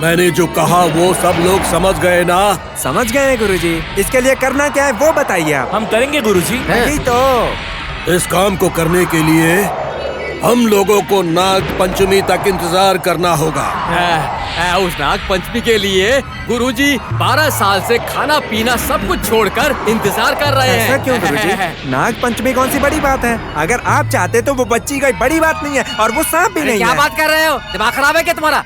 मैंने जो कहा वो सब लोग समझ गए ना? समझ गए हैं गुरुजी। इसके लिए करना क्या है वो बताइए आप। हम करेंगे गुरुजी। नहीं तो इस काम को करने के लिए हम लोगों को नाग पंचमी तक इंतजार करना होगा। उस नाग पंचमी के लिए गुरुजी 12 साल से खाना पीना सब कुछ छोड़कर इंतजार कर रहे हैं। ऐसा क्यों गुरुजी? नाग पंचमी कौन सी बड़ी बात है? अगर आप चाहते तो वो बच्ची कोई बड़ी बात नहीं है और वो सांप भी नहीं क्या है। बात कर रहे हो? दिमाग खराब है क्या तुम्हारा?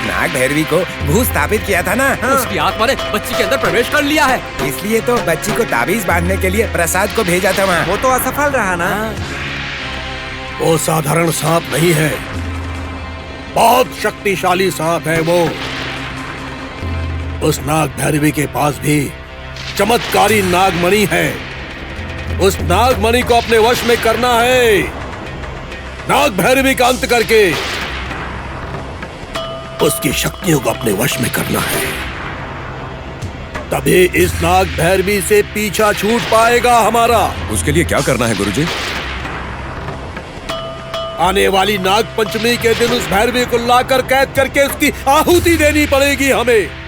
नाग भैरवी को भूत स्थापित किया था ना। हाँ। उसकी आत्मा ने बच्ची के अंदर प्रवेश कर लिया है। इसलिए तो बच्ची को ताबीज बांधने के लिए प्रसाद को भेजा था वहाँ। वो तो असफल रहा ना। वो साधारण सांप नहीं है, बहुत शक्तिशाली सांप है वो। उस नाग भैरवी के पास भी चमत्कारी नागमणि है। उस नागमणि को अपने वश में करना है। नाग भैरवी का अंत करके उसकी शक्तियों को अपने वश में करना है, तभी इस नाग भैरवी से पीछा छूट पाएगा हमारा। उसके लिए क्या करना है गुरुजी? आने वाली नाग पंचमी के दिन उस भैरवी को लाकर कैद करके उसकी आहुति देनी पड़ेगी हमें।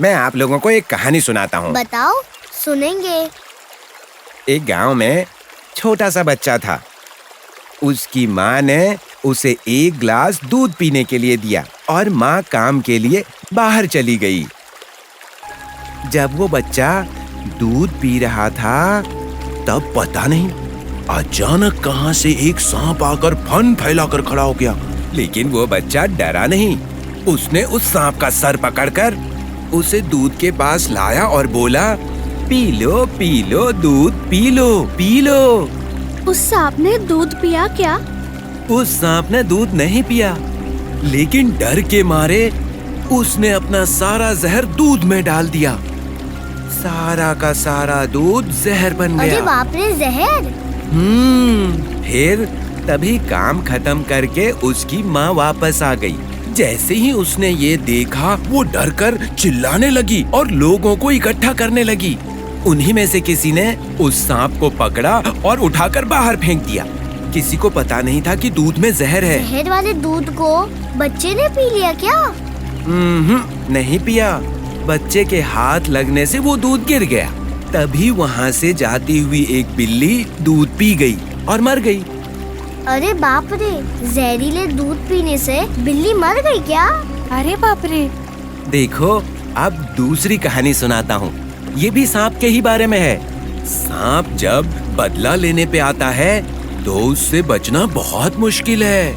मैं आप लोगों को एक कहानी सुनाता हूँ। बताओ, सुनेंगे। एक गांव में छोटा सा बच्चा था। उसकी माँ ने उसे एक गिलास दूध पीने के लिए दिया और माँ काम के लिए बाहर चली गई। जब वो बच्चा दूध पी रहा था तब पता नहीं अचानक कहां से एक सांप आकर फन फैलाकर खड़ा हो गया। लेकिन वो बच्चा डरा नहीं। उसने उस सांप का सर पकड़कर उसे दूध के पास लाया और बोला, पी लो दूध पी लो। उस सांप ने दूध पिया क्या? उस सांप ने दूध नहीं पिया, लेकिन डर के मारे उसने अपना सारा जहर दूध में डाल दिया। सारा का सारा दूध जहर बन गया। अरे बाप रे, जहर! फिर तभी काम खत्म करके उसकी माँ वापस आ गई। जैसे ही उसने ये देखा वो डरकर चिल्लाने लगी और लोगों को इकट्ठा करने लगी। उन्हीं में से किसी ने उस सांप को पकड़ा और उठाकर बाहर फेंक दिया। किसी को पता नहीं था कि दूध में जहर है। जहर वाले दूध को बच्चे ने पी लिया क्या? नहीं पिया। बच्चे के हाथ लगने से वो दूध गिर गया। तभी वहाँ से जाती हुई एक बिल्ली दूध पी गई और मर गई। अरे बाप रे, जहरीले दूध पीने से बिल्ली मर गई क्या? अरे बाप रे। देखो, अब दूसरी कहानी सुनाता हूँ। ये भी सांप के ही बारे में है। सांप जब बदला लेने पे आता है तो उससे बचना बहुत मुश्किल है।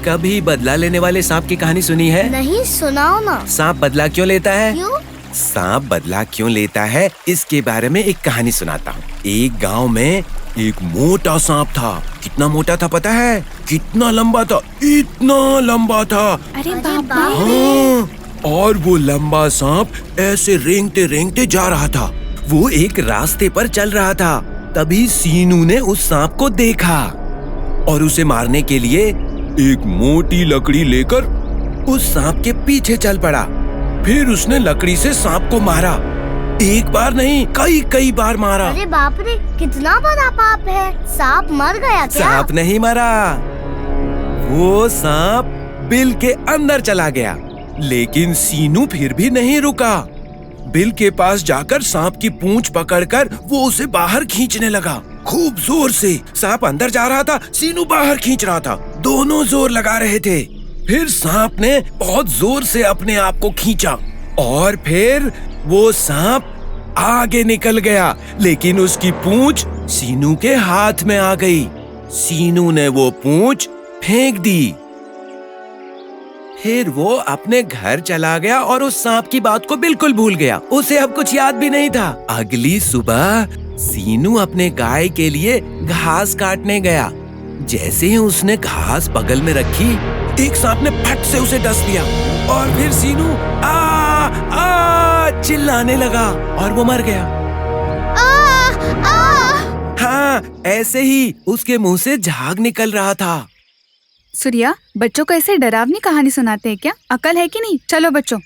कभी बदला लेने वाले सांप की कहानी सुनी है? नहीं, सुनाओ ना। सांप बदला क्यों लेता है? क्यों? सांप बदला क्यों लेता है इसके बारे में एक कहानी सुनाता हूँ। एक गांव में एक मोटा सांप था। कितना मोटा था पता है? कितना लंबा था? इतना लंबा था। अरे अरे बाप बाप रे। हाँ, और वो लंबा सांप ऐसे रेंगते रेंगते जा रहा था। वो एक रास्ते पर चल रहा था। तभी सीनू ने उस सांप को देखा और उसे मारने के लिए एक मोटी लकड़ी लेकर उस सांप के पीछे चल पड़ा। फिर उसने लकड़ी से सांप को मारा। एक बार नहीं, कई बार मारा। अरे बाप रे, कितना बड़ा पाप है। सांप मर गया क्या? सांप नहीं मरा, वो सांप बिल के अंदर चला गया। लेकिन सीनू फिर भी नहीं रुका। बिल के पास जाकर सांप की पूंछ पकड़कर वो उसे बाहर खींचने लगा, खूब जोर से। सांप अंदर जा रहा था, सीनू बाहर खींच रहा था। दोनों जोर लगा रहे थे। फिर सांप ने बहुत जोर से अपने आप को खींचा और फिर वो सांप आगे निकल गया। लेकिन उसकी पूंछ सीनू के हाथ में आ गई। सीनू ने वो पूंछ फेंक दी। फिर वो अपने घर चला गया और उस सांप की बात को बिल्कुल भूल गया। उसे अब कुछ याद भी नहीं था। अगली सुबह सीनू अपने गाय के लिए घास काटने गया। जैसे ही उसने घास बगल में रखी, एक सांप ने फट से उसे डस दिया और फिर सीनू आ चिल्लाने लगा और वो मर गया। हाँ, ऐसे ही उसके मुंह से झाग निकल रहा था। सूर्या, बच्चों को ऐसे डरावनी कहानी सुनाते हैं क्या? अकल है कि नहीं? चलो बच्चों।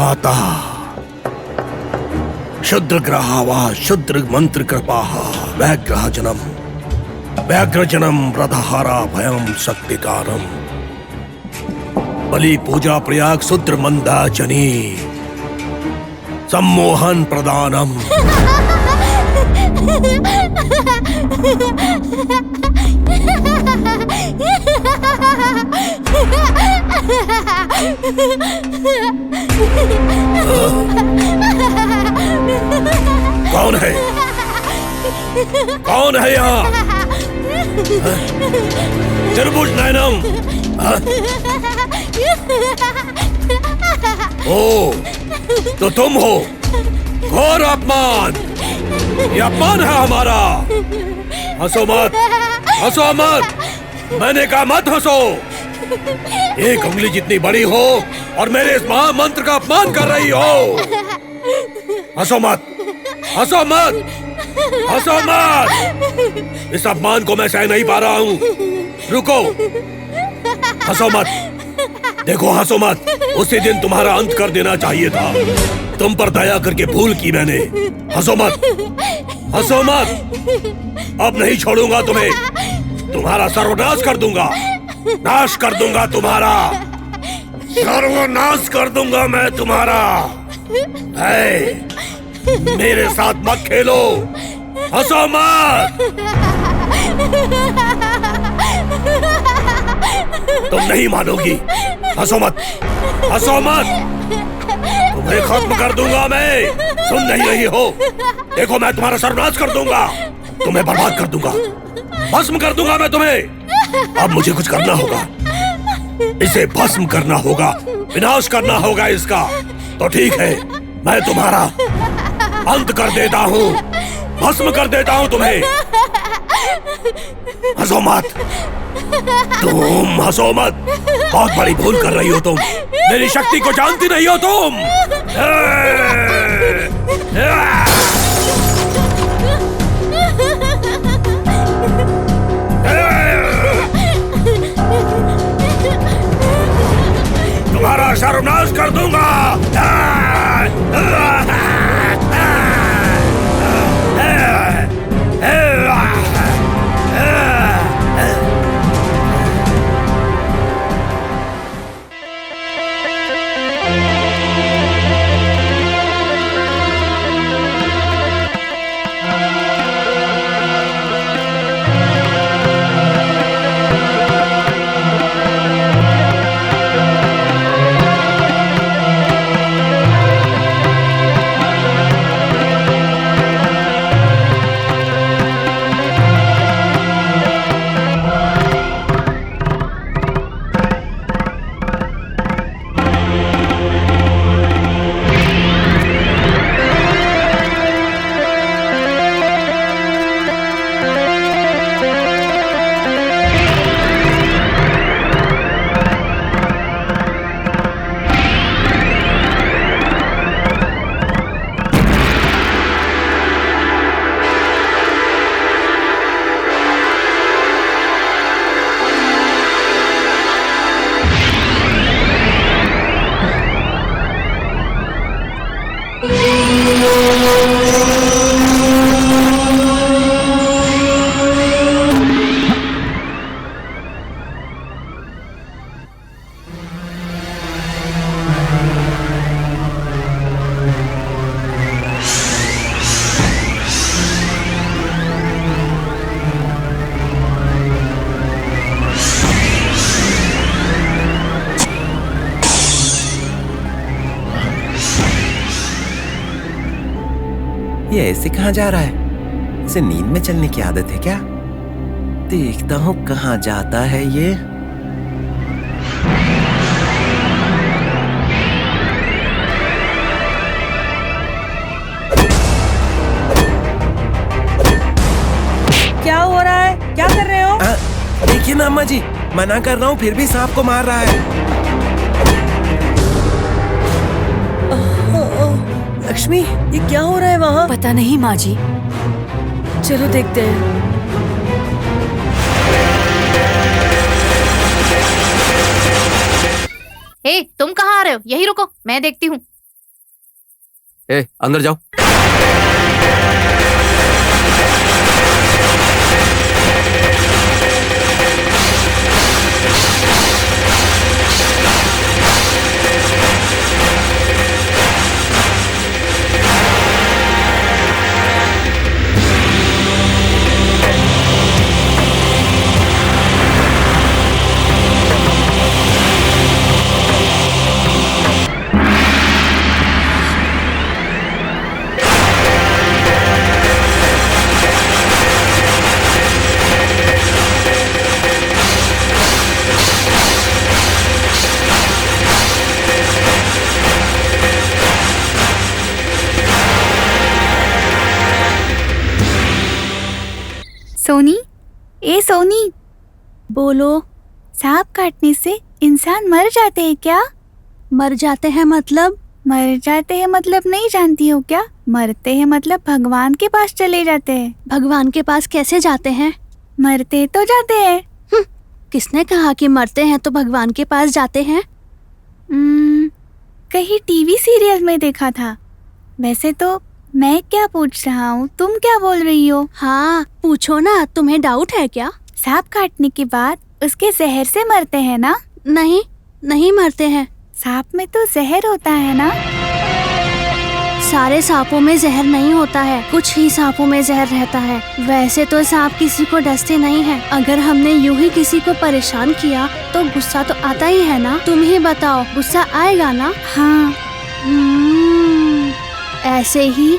माता शुद्र ग्रहावा शुद्र मंत्र कृपा व्याघ्र जनम रथहारा भयम शक्तिकारम बलि पूजा प्रयाग शूद्र मंदाचनी सम्मोहन प्रदानम। कौन है? कौन है यहाँ? त्रिभुज नयनम। ओ, तो तुम हो? घोर अपमान! ये अपमान है हमारा। हंसो मत, हंसो मत। मैंने कहा मत हंसो। एक उंगली जितनी बड़ी हो और मेरे इस महामंत्र का अपमान कर रही हो। हंसो मत, हंसो मत, हंसो मत। इस अपमान को मैं सह नहीं पा रहा हूँ। रुको, हंसो मत। देखो, हंसो मत। उसी दिन तुम्हारा अंत कर देना चाहिए था। तुम पर दया करके भूल की मैंने। हंसो मत, हंसो मत। अब नहीं छोड़ूंगा तुम्हें। तुम्हारा सर्वनाश कर दूंगा। नाश कर दूंगा तुम्हारा। सर्वनाश कर दूंगा मैं तुम्हारा। मेरे साथ मत खेलो। हंसो मत। तुम नहीं मानोगी। हंसो मत, हंसो मत। तुम्हें खत्म कर दूंगा मैं। सुन नहीं रही हो? देखो, मैं तुम्हारा सर्वनाश कर दूंगा। तुम्हें बर्बाद कर दूंगा। भस्म कर दूंगा मैं तुम्हें। अब मुझे कुछ करना होगा। इसे भस्म करना होगा, विनाश करना होगा इसका। तो ठीक है, मैं तुम्हारा अंत कर देता हूँ। भस्म कर देता हूँ तुम्हें। हंसो मत, तुम हंसो मत। बहुत बड़ी भूल कर रही हो तुम। मेरी शक्ति को जानती नहीं हो तुम। तुम्हारा सर्वनाश कर दूंगा। ये ऐसे कहाँ जा रहा है? इसे नींद में चलने की आदत है क्या? देखता हूँ कहाँ जाता है ये। क्या हो रहा है? क्या कर रहे हो? देखिए ना अम्मा जी, मना कर रहा हूँ फिर भी सांप को मार रहा है। लक्ष्मी, ये क्या हो रहा है वहाँ? पता नहीं माँ जी। चलो देखते हैं। हे, तुम कहाँ आ रहे हो? यही रुको, मैं देखती हूँ। अंदर जाओ। सोनी, ए सोनी, बोलो। सांप काटने से इंसान मर जाते हैं क्या? मर जाते हैं मतलब? मर जाते हैं मतलब नहीं जानती हो क्या? मरते हैं मतलब भगवान के पास चले जाते हैं। भगवान के पास कैसे जाते हैं? मरते तो जाते हैं। किसने कहा कि मरते हैं तो भगवान के पास जाते हैं? कहीं टीवी सीरियल में देखा था। वैसे तो मैं क्या पूछ रहा हूँ, तुम क्या बोल रही हो? हाँ पूछो ना, तुम्हें डाउट है क्या? सांप काटने के बाद उसके जहर से मरते हैं ना? नहीं, नहीं मरते हैं। सांप में तो जहर होता है ना? सारे सांपों में जहर नहीं होता है, कुछ ही सांपों में जहर रहता है। वैसे तो सांप किसी को डसते नहीं हैं। अगर हमने यूं ही किसी को परेशान किया तो गुस्सा तो आता ही है ना। तुम ही बताओ, गुस्सा आएगा ना? हाँ। ऐसे ही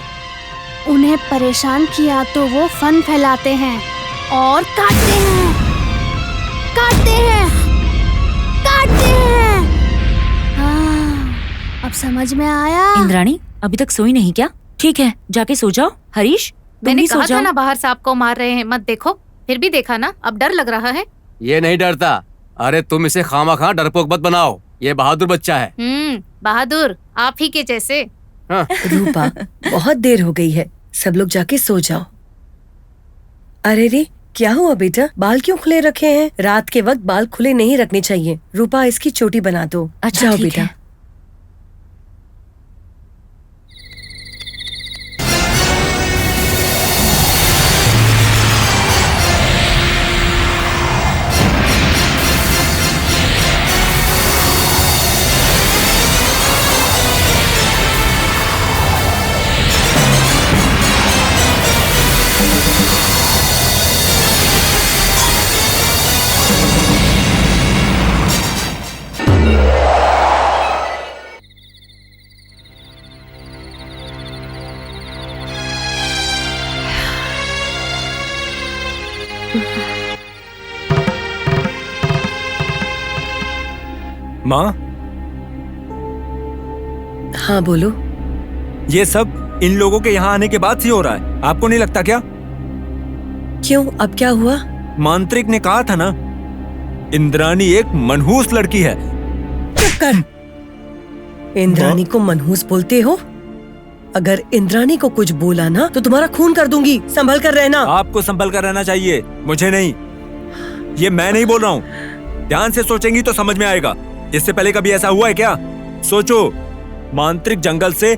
उन्हें परेशान किया तो वो फन फैलाते हैं और काटते हैं, काटते हैं, काटते हैं। हाँ, अब समझ में आया। इंद्राणी अभी तक सोई नहीं क्या? ठीक है जाके सो जाओ। हरीश मैंने कहा था ना बाहर सांप को मार रहे हैं, मत देखो। फिर भी देखा ना, अब डर लग रहा है। ये नहीं डरता। अरे तुम इसे खामा डरपोक मत बनाओ, ये बहादुर बच्चा है। बहादुर आप ही के जैसे। हाँ। रूपा बहुत देर हो गई है, सब लोग जाके सो जाओ। अरे रे क्या हुआ बेटा, बाल क्यों खुले रखे हैं? रात के वक्त बाल खुले नहीं रखने चाहिए। रूपा इसकी चोटी बना दो। अच्छा, जाओ ठीक बेटा है। माँ, हाँ बोलो। ये सब इन लोगों के यहाँ आने के बाद ही हो रहा है, आपको नहीं लगता क्या? क्यों, अब क्या हुआ? मांत्रिक ने कहा था ना, इंद्राणी एक मनहूस लड़की है। चुप कर। इंद्राणी को मनहूस बोलते हो? अगर इंद्राणी को कुछ बोला ना तो तुम्हारा खून कर दूंगी, संभल कर रहना। आपको संभल कर रहना चाहिए, मुझे नहीं। ये मैं नहीं बोल रहा हूँ, ध्यान से सोचेंगी तो समझ में आएगा। इससे पहले कभी ऐसा हुआ है क्या? सोचो, मांत्रिक जंगल से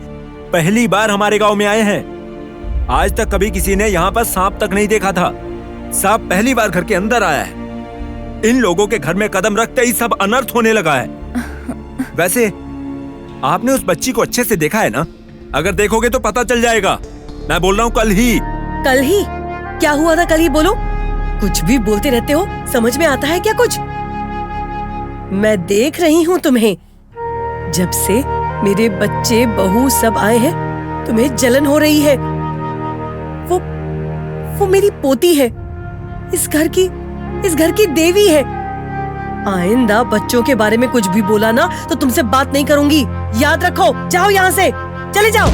पहली बार हमारे गांव में आए हैं। आज तक कभी किसी ने यहाँ पर सांप तक नहीं देखा था। सांप पहली बार घर के अंदर आया है। इन लोगों के घर में कदम रखते ही सब अनर्थ होने लगा है। वैसे आपने उस बच्ची को अच्छे से देखा है ना? अगर देखोगे तो पता चल जाएगा। मैं बोल रहा हूँ कल ही। कल ही? क्या हुआ था कल ही? बोलो। कुछ भी बोलते रहते हो, समझ में आता है क्या कुछ? मैं देख रही हूँ तुम्हें। जब से मेरे बच्चे बहू सब आए हैं तुम्हें जलन हो रही है। वो मेरी पोती है, इस घर की देवी है। आइंदा बच्चों के बारे में कुछ भी बोला ना तो तुमसे बात नहीं करूंगी, याद रखो। जाओ यहाँ से, चले जाओ।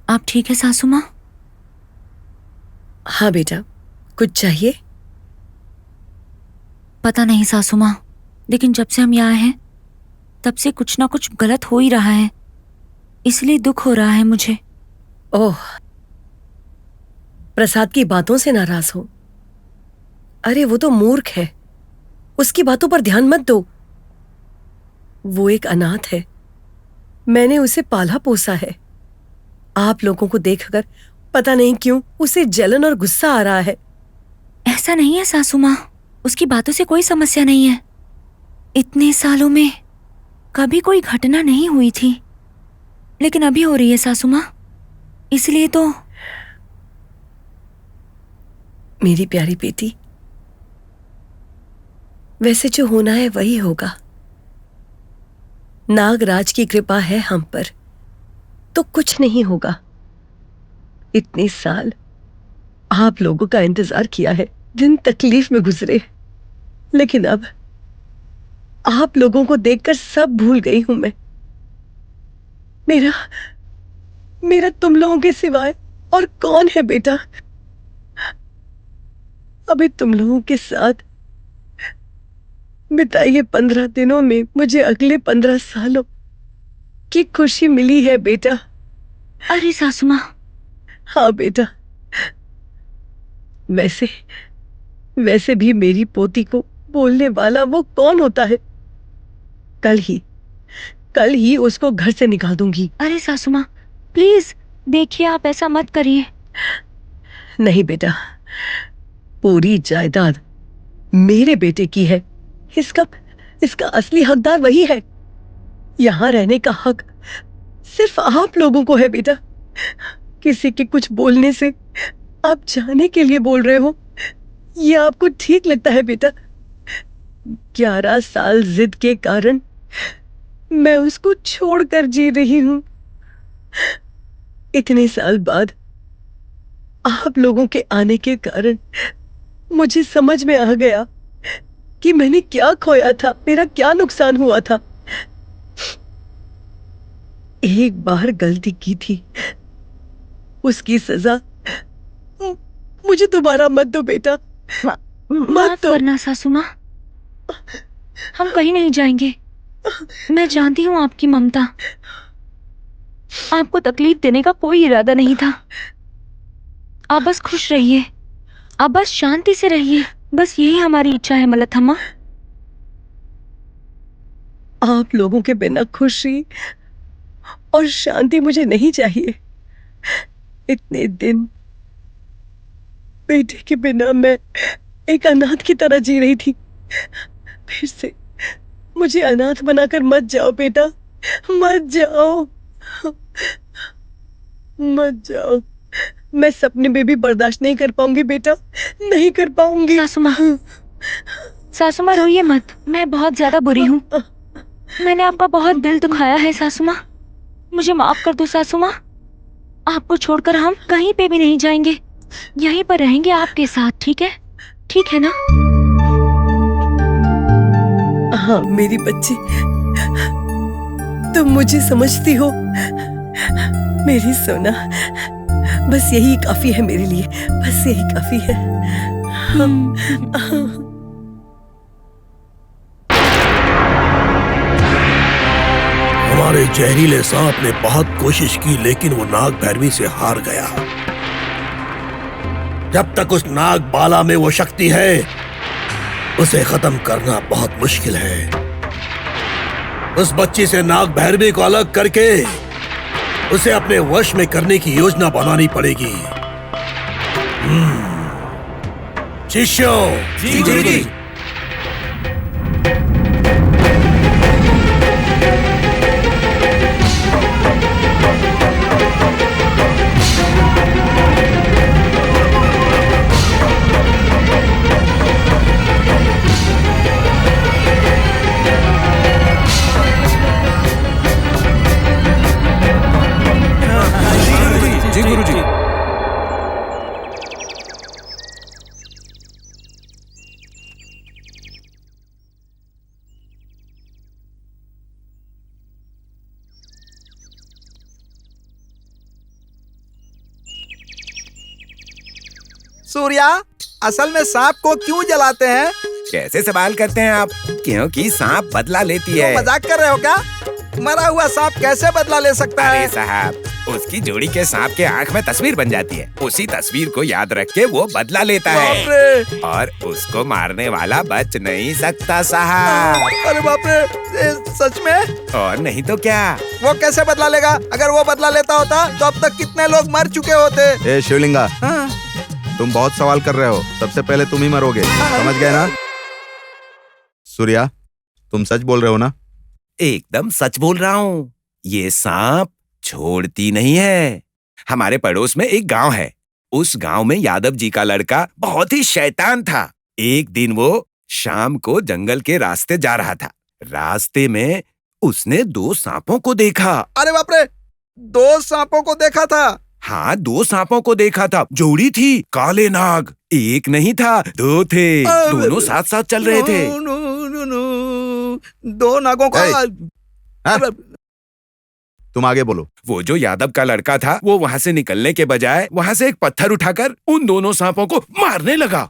आप ठीक है सासू माँ? हाँ बेटा, कुछ चाहिए? पता नहीं सासू माँ, लेकिन जब से हम यहाँ हैं तब से कुछ ना कुछ गलत हो ही रहा है, इसलिए दुख हो रहा है मुझे। ओह, प्रसाद की बातों से नाराज हो। अरे वो तो मूर्ख है, उसकी बातों पर ध्यान मत दो। वो एक अनाथ है, मैंने उसे पाला पोसा है। आप लोगों को देखकर पता नहीं क्यों उसे जलन और गुस्सा आ रहा है। ऐसा नहीं है सासू माँ, उसकी बातों से कोई समस्या नहीं है। इतने सालों में कभी कोई घटना नहीं हुई थी, लेकिन अभी हो रही है सासू माँ, इसलिए तो। मेरी प्यारी बेटी, वैसे जो होना है वही होगा। नागराज की कृपा है हम पर, तो कुछ नहीं होगा। इतने साल आप लोगों का इंतजार किया है, दिन तकलीफ में गुजरे, लेकिन अब आप लोगों को देखकर सब भूल गई हूं मैं। मेरा तुम लोगों के सिवाय और कौन है बेटा। अभी तुम लोगों के साथ बिताए 15 दिनों में मुझे अगले 15 सालों की खुशी मिली है बेटा। अरे सासू माँ। हाँ बेटा, वैसे भी मेरी पोती को बोलने वाला वो कौन होता है। कल ही उसको घर से निकाल दूंगी। अरे सासू माँ प्लीज देखिए, आप ऐसा मत करिए। नहीं बेटा, पूरी जायदाद मेरे बेटे की है। इसका असली हकदार वही है। यहां रहने का हक सिर्फ आप लोगों को है बेटा। किसी के कुछ बोलने से आप जाने के लिए बोल रहे हो, ये आपको ठीक लगता है बेटा। 11 साल जिद के कारण मैं उसको छोड़कर जी रही हूं। इतने साल बाद आप लोगों के आने के कारण मुझे समझ में आ गया कि मैंने क्या खोया था, मेरा क्या नुकसान हुआ था। एक बार गलती की थी, उसकी सजा मुझे दोबारा मत दो बेटा। मत करना सासू माँ, हम कहीं नहीं जाएंगे। मैं जानती हूँ आपकी ममता, आपको तकलीफ देने का कोई इरादा नहीं था। आप बस खुश रहिए, आप बस शांति से रहिए, बस यही हमारी इच्छा है मलथम्मा। आप लोगों के बिना खुशी और शांति मुझे नहीं चाहिए। इतने दिन बेटे के बिना मैं एक अनाथ की तरह जी रही थी। फिर से मुझे अनाथ बनाकर मत जाओ बेटा, मत जाओ, मत जाओ। मैं सपने में भी बर्दाश्त नहीं कर पाऊंगी बेटा, नहीं कर पाऊंगी। सासू माँ रोइए मत, मैं बहुत ज्यादा बुरी हूँ। मैंने आपका बहुत दिल दुखाया है सासू माँ, मुझे माफ कर दो सासू माँ। आपको छोड़कर हम कहीं पे भी नहीं जाएंगे, यहीं पर रहेंगे आपके साथ। ठीक है, ठीक है ना? हाँ मेरी बच्ची, तुम मुझे समझती हो, मेरी सोना। बस यही काफी है मेरे लिए, बस यही काफी है। हमारे जहरीले सांप ने बहुत कोशिश की, लेकिन वो नाग भैरवी से हार गया। जब तक उस नाग बाला में वो शक्ति है, उसे खत्म करना बहुत मुश्किल है। उस बच्ची से नाग भैरवी को अलग करके उसे अपने वश में करने की योजना बनानी पड़ेगी। शिष्यों, जी गुरुजी। जी गुरुजी। सूर्या, असल में सांप को क्यों जलाते हैं? कैसे सवाल करते हैं आप? क्योंकि सांप बदला लेती है। मजाक कर रहे हो क्या? मरा हुआ सांप कैसे बदला ले सकता अरे है? साहब, उसकी जोड़ी के सांप के आंख में तस्वीर बन जाती है। उसी तस्वीर को याद रख के वो बदला लेता बाप है रे! और उसको मारने वाला बच नहीं सकता साहब। अरे बाप रे, ये सच में? और नहीं तो क्या। वो कैसे बदला लेगा? अगर वो बदला लेता होता तो अब तक कितने लोग मर चुके होते। ए शिवलिंगा, तुम बहुत सवाल कर रहे हो। सबसे पहले तुम ही मरोगे, समझ गए ना? सूर्या, तुम सच बोल रहे हो ना? एकदम सच बोल रहा हूँ। ये सांप छोड़ती नहीं है। हमारे पड़ोस में एक गांव है। उस गांव में यादव जी का लड़का बहुत ही शैतान था। एक दिन वो शाम को जंगल के रास्ते जा रहा था। रास्ते में उसने 2 सांपों को देखा। अरे बाप रे, 2 सांपों को देखा था? हाँ, 2 सांपों को देखा था। जोड़ी थी, काले नाग। एक नहीं था, 2 थे। दोनों साथ साथ चल रहे थे। 2 नागों का। तुम आगे बोलो। वो जो यादव का लड़का था, वो वहाँ से निकलने के बजाय वहाँ से एक पत्थर उठाकर उन दोनों सांपों को मारने लगा।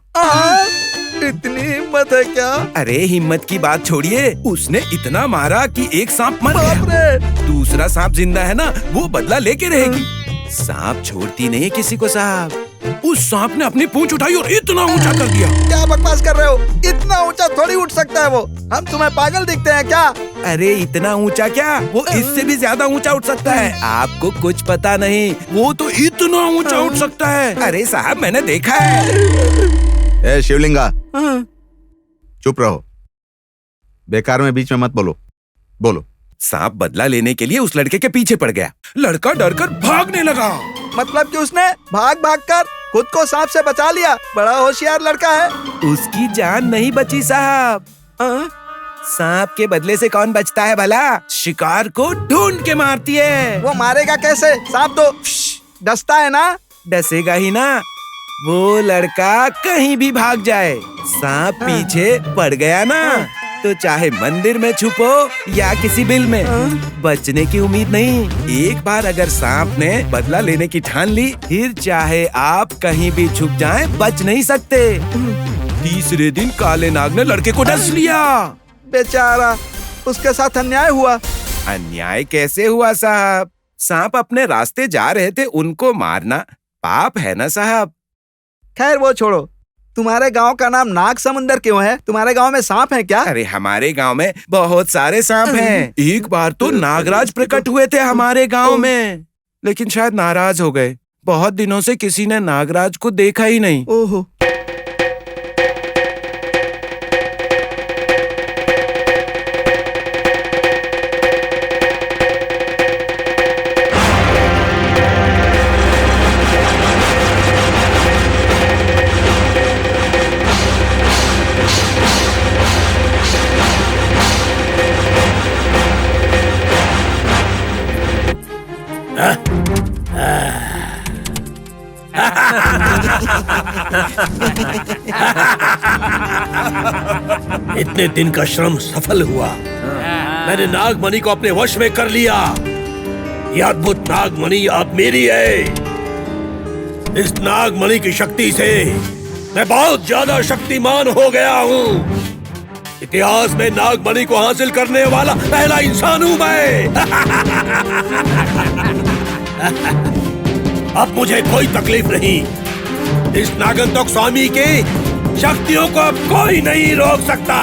इतनी हिम्मत है क्या? अरे हिम्मत की बात छोड़िए, उसने इतना मारा कि एक सांप मर गया। दूसरा सांप जिंदा है ना, वो बदला लेके रहेगी। सांप छोड़ती नहीं किसी को साहब। उस सांप ने अपनी पूंछ उठाई और इतना ऊंचा कर दिया। क्या बकवास कर रहे हो? इतना ऊंचा थोड़ी उठ सकता है वो। हम तुम्हें पागल दिखते हैं क्या? अरे इतना ऊंचा क्या, वो इससे भी ज्यादा ऊंचा उठ सकता है। आपको कुछ पता नहीं, वो तो इतना ऊंचा उठ सकता है। अरे साहब, मैंने देखा है। ए शिवलिंगा, चुप रहो। बेकार में बीच में मत बोलो। बोलो। सांप बदला लेने के लिए उस लड़के के पीछे पड़ गया। लड़का डरकर भागने लगा। मतलब कि उसने भाग कर खुद को सांप से बचा लिया। बड़ा होशियार लड़का है। उसकी जान नहीं बची साहब। सांप के बदले से कौन बचता है भला? शिकार को ढूंढ के मारती है। वो मारेगा कैसे? सांप तो डसता है ना? डसेगा ही ना। वो लड़का कहीं भी भाग जाए, सांप पीछे पड़ गया ना, तो चाहे मंदिर में छुपो या किसी बिल में, बचने की उम्मीद नहीं। एक बार अगर सांप ने बदला लेने की ठान ली, फिर चाहे आप कहीं भी छुप जाएं, बच नहीं सकते। तीसरे दिन काले नाग ने लड़के को डस लिया। बेचारा, उसके साथ अन्याय हुआ। अन्याय कैसे हुआ साहब? सांप अपने रास्ते जा रहे थे, उनको मारना पाप है ना साहब। खैर वो छोड़ो, तुम्हारे गांव का नाम नाग समुंदर क्यों है? तुम्हारे गांव में सांप हैं क्या? अरे हमारे गांव में बहुत सारे सांप हैं। एक बार तो नागराज प्रकट हुए थे हमारे गांव में, लेकिन शायद नाराज हो गए। बहुत दिनों से किसी ने नागराज को देखा ही नहीं। ओहो। इतने दिन का श्रम सफल हुआ। मैंने नागमणि को अपने वश में कर लिया। यह अद्भुत नागमणि अब मेरी है। इस नागमणि की शक्ति से मैं बहुत ज्यादा शक्तिमान हो गया हूँ। इतिहास में नागमणि को हासिल करने वाला पहला इंसान हूँ मैं। अब मुझे कोई तकलीफ नहीं। इस नागंतक स्वामी की शक्तियों को अब कोई नहीं रोक सकता।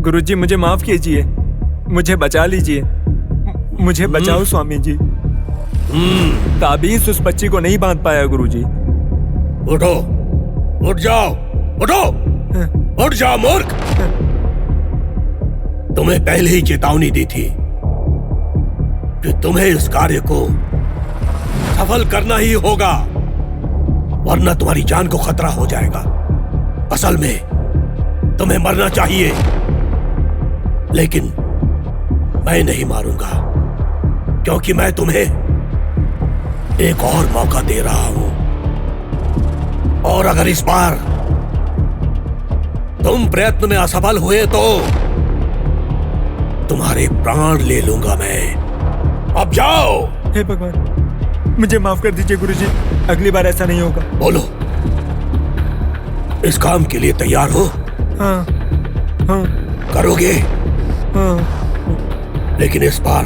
गुरुजी, मुझे माफ कीजिए, मुझे बचा लीजिए, मुझे बचाओ स्वामी जी। ताबीज उस बच्ची को नहीं बांध पाया गुरुजी। उठो, उठ जाओ, उठो, उठ जाओ मूर्ख। तुम्हें पहले ही चेतावनी दी थी कि तुम्हें इस कार्य को सफल करना ही होगा, वरना तुम्हारी जान को खतरा हो जाएगा। असल में तुम्हें मरना चाहिए, लेकिन मैं नहीं मारूंगा, क्योंकि मैं तुम्हें एक और मौका दे रहा हूं। और अगर इस बार तुम प्रयत्न में असफल हुए तो तुम्हारे प्राण ले लूंगा मैं। अब जाओ। हे भगवान, मुझे माफ कर दीजिए गुरुजी, अगली बार ऐसा नहीं होगा। बोलो, इस काम के लिए तैयार हो? हाँ, हाँ। करोगे? हाँ। लेकिन इस बार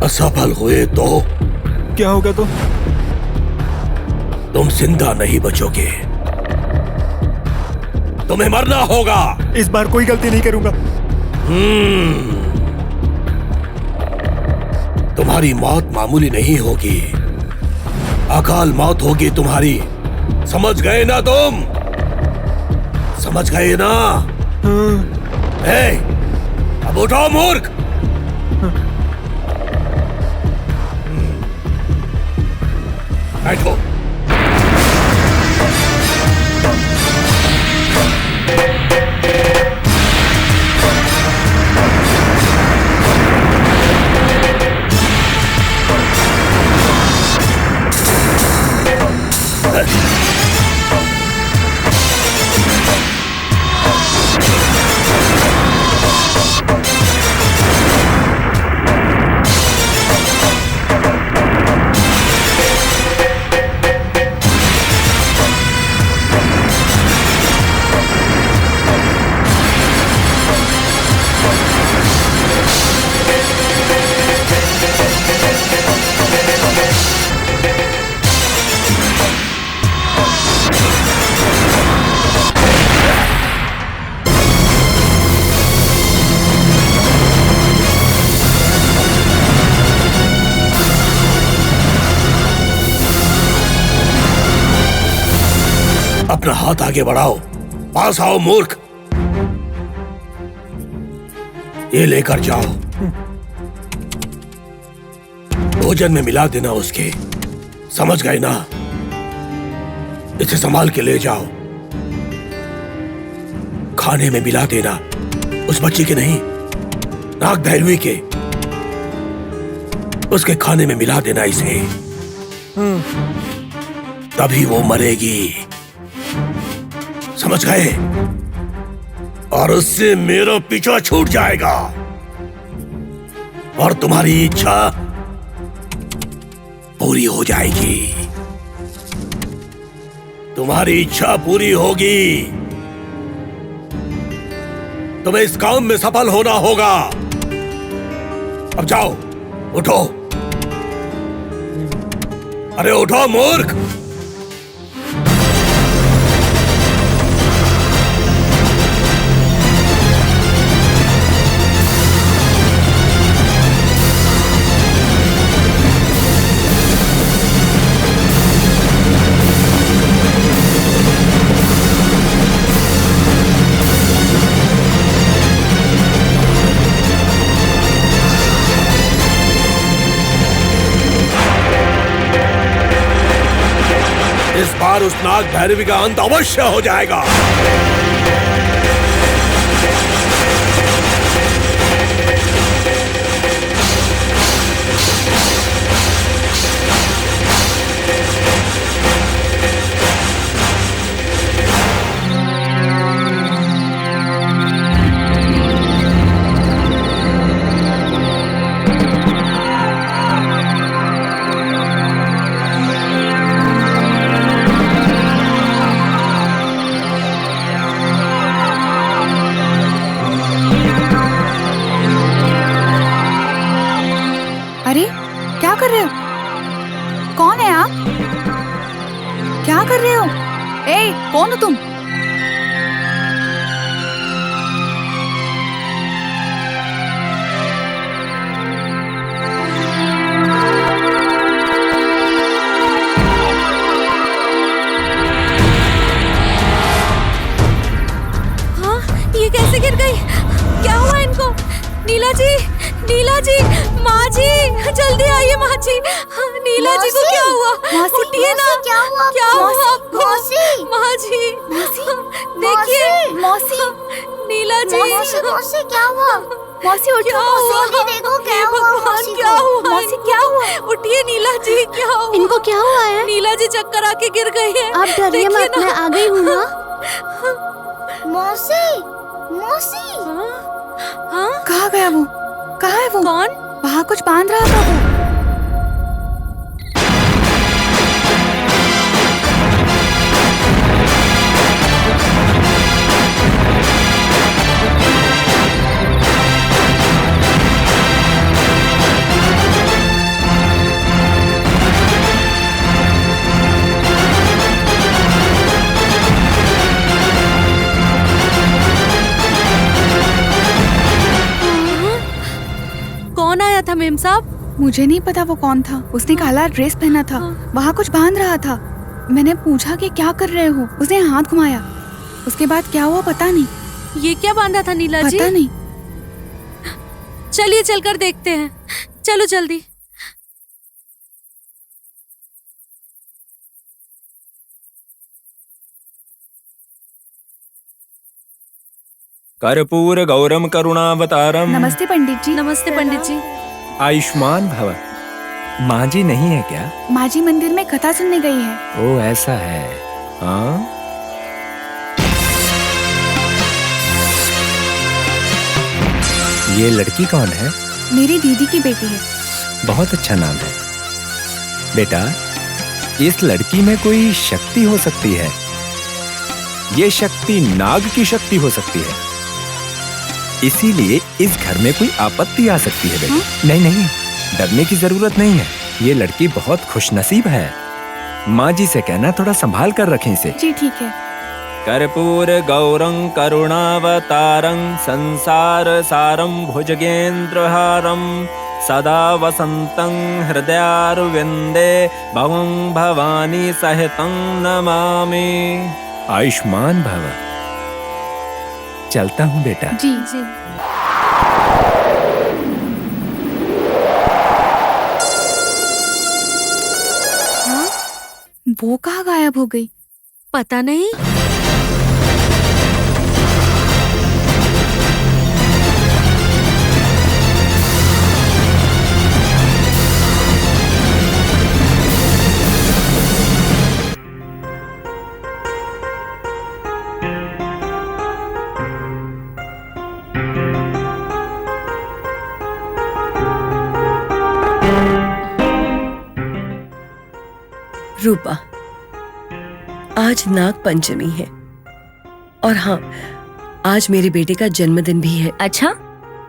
असफल हुए तो क्या होगा? तो तुम जिंदा नहीं बचोगे, तुम्हें मरना होगा। इस बार कोई गलती नहीं करूंगा। तुम्हारी मौत मामूली नहीं होगी, अकाल मौत होगी तुम्हारी। समझ गए ना तुम? समझ गए ना? अब उठाओ मूर्ख। बैठो। अपना हाथ आगे बढ़ाओ, पास आओ मूर्ख। ये लेकर जाओ, भोजन में मिला देना उसके। समझ गए ना? इसे संभाल के ले जाओ, खाने में मिला देना। उस बच्ची के नहीं, नाग भैरवी के, उसके खाने में मिला देना इसे। तभी वो मरेगी। समझ गए? और उससे मेरा पीछा छूट जाएगा और तुम्हारी इच्छा पूरी हो जाएगी। तुम्हारी इच्छा पूरी होगी। तुम्हें इस काम में सफल होना होगा। अब जाओ, उठो। अरे उठो मूर्ख। इस बार उस नाग भैरवी का अंत अवश्य हो जाएगा। अरे क्या कर रहे हो? कौन है आप? क्या कर रहे हो? ए, कौन हो तुम? हाँ, ये कैसे गिर गई? क्या हुआ इनको? नीला जी, नीला जी, माँ जी, जल्दी आइए माँ जी। नीला जी को क्या हुआ? उठिए ना। क्या हुआ? क्या हुआ आपको? मौसी, माँ जी, देखिए मौसी, नीला जी। मौसी क्या हुआ? मौसी उठो। क्या हुआ? देखो क्या हुआ? मौसी क्या हुआ? मौसी क्या हुआ? उठिए नीला जी, क्या हुआ? इनको क्या हुआ है? नीला जी चक्कर आके गिर गई है। आप डरिए मत, मैं आ गई हूँ ना। मौसी, मौसी। हाँ? कहाँ गया वो? कहाँ है वो? कौन? वहाँ कुछ बांध रहा था वो। कौन आया था मेम साहब? मुझे नहीं पता वो कौन था। उसने काला ड्रेस पहना था, वहाँ कुछ बांध रहा था। मैंने पूछा कि क्या कर रहे हो, उसने हाथ घुमाया। उसके बाद क्या हुआ पता नहीं। ये क्या बांधा था नीला जी? पता नहीं। चलिए चलकर देखते हैं, चलो जल्दी। कर्पूर गौरम करुणावतारम। नमस्ते पंडित जी। नमस्ते पंडित जी। आयुष्मान भव। माँ जी नहीं है क्या? माँ जी मंदिर में कथा सुनने गई है। ओ ऐसा है। हाँ, ये लड़की कौन है? मेरी दीदी की बेटी है। बहुत अच्छा नाम है। बेटा, इस लड़की में कोई शक्ति हो सकती है। ये शक्ति नाग की शक्ति हो सकती है, इसीलिए इस घर में कोई आपत्ति आ सकती है बेटा। नहीं नहीं, डरने की जरूरत नहीं है। ये लड़की बहुत खुशनसीब है। माँ जी से कहना थोड़ा संभाल कर रखें इसे। जी ठीक है। कर्पूर गौरं करुणावतारं संसार सारं भुजगेन्द्रहारं सदा वसन्तं हृदयारविन्दे भवं भवानी सहितं नमामि। आयुष्मान भव। चलता हूँ बेटा। जी जी। हाँ? वो कहाँ गायब हो गई? पता नहीं। रूपा, आज नाग पंचमी है और हाँ, आज मेरे बेटे का जन्मदिन भी है। अच्छा,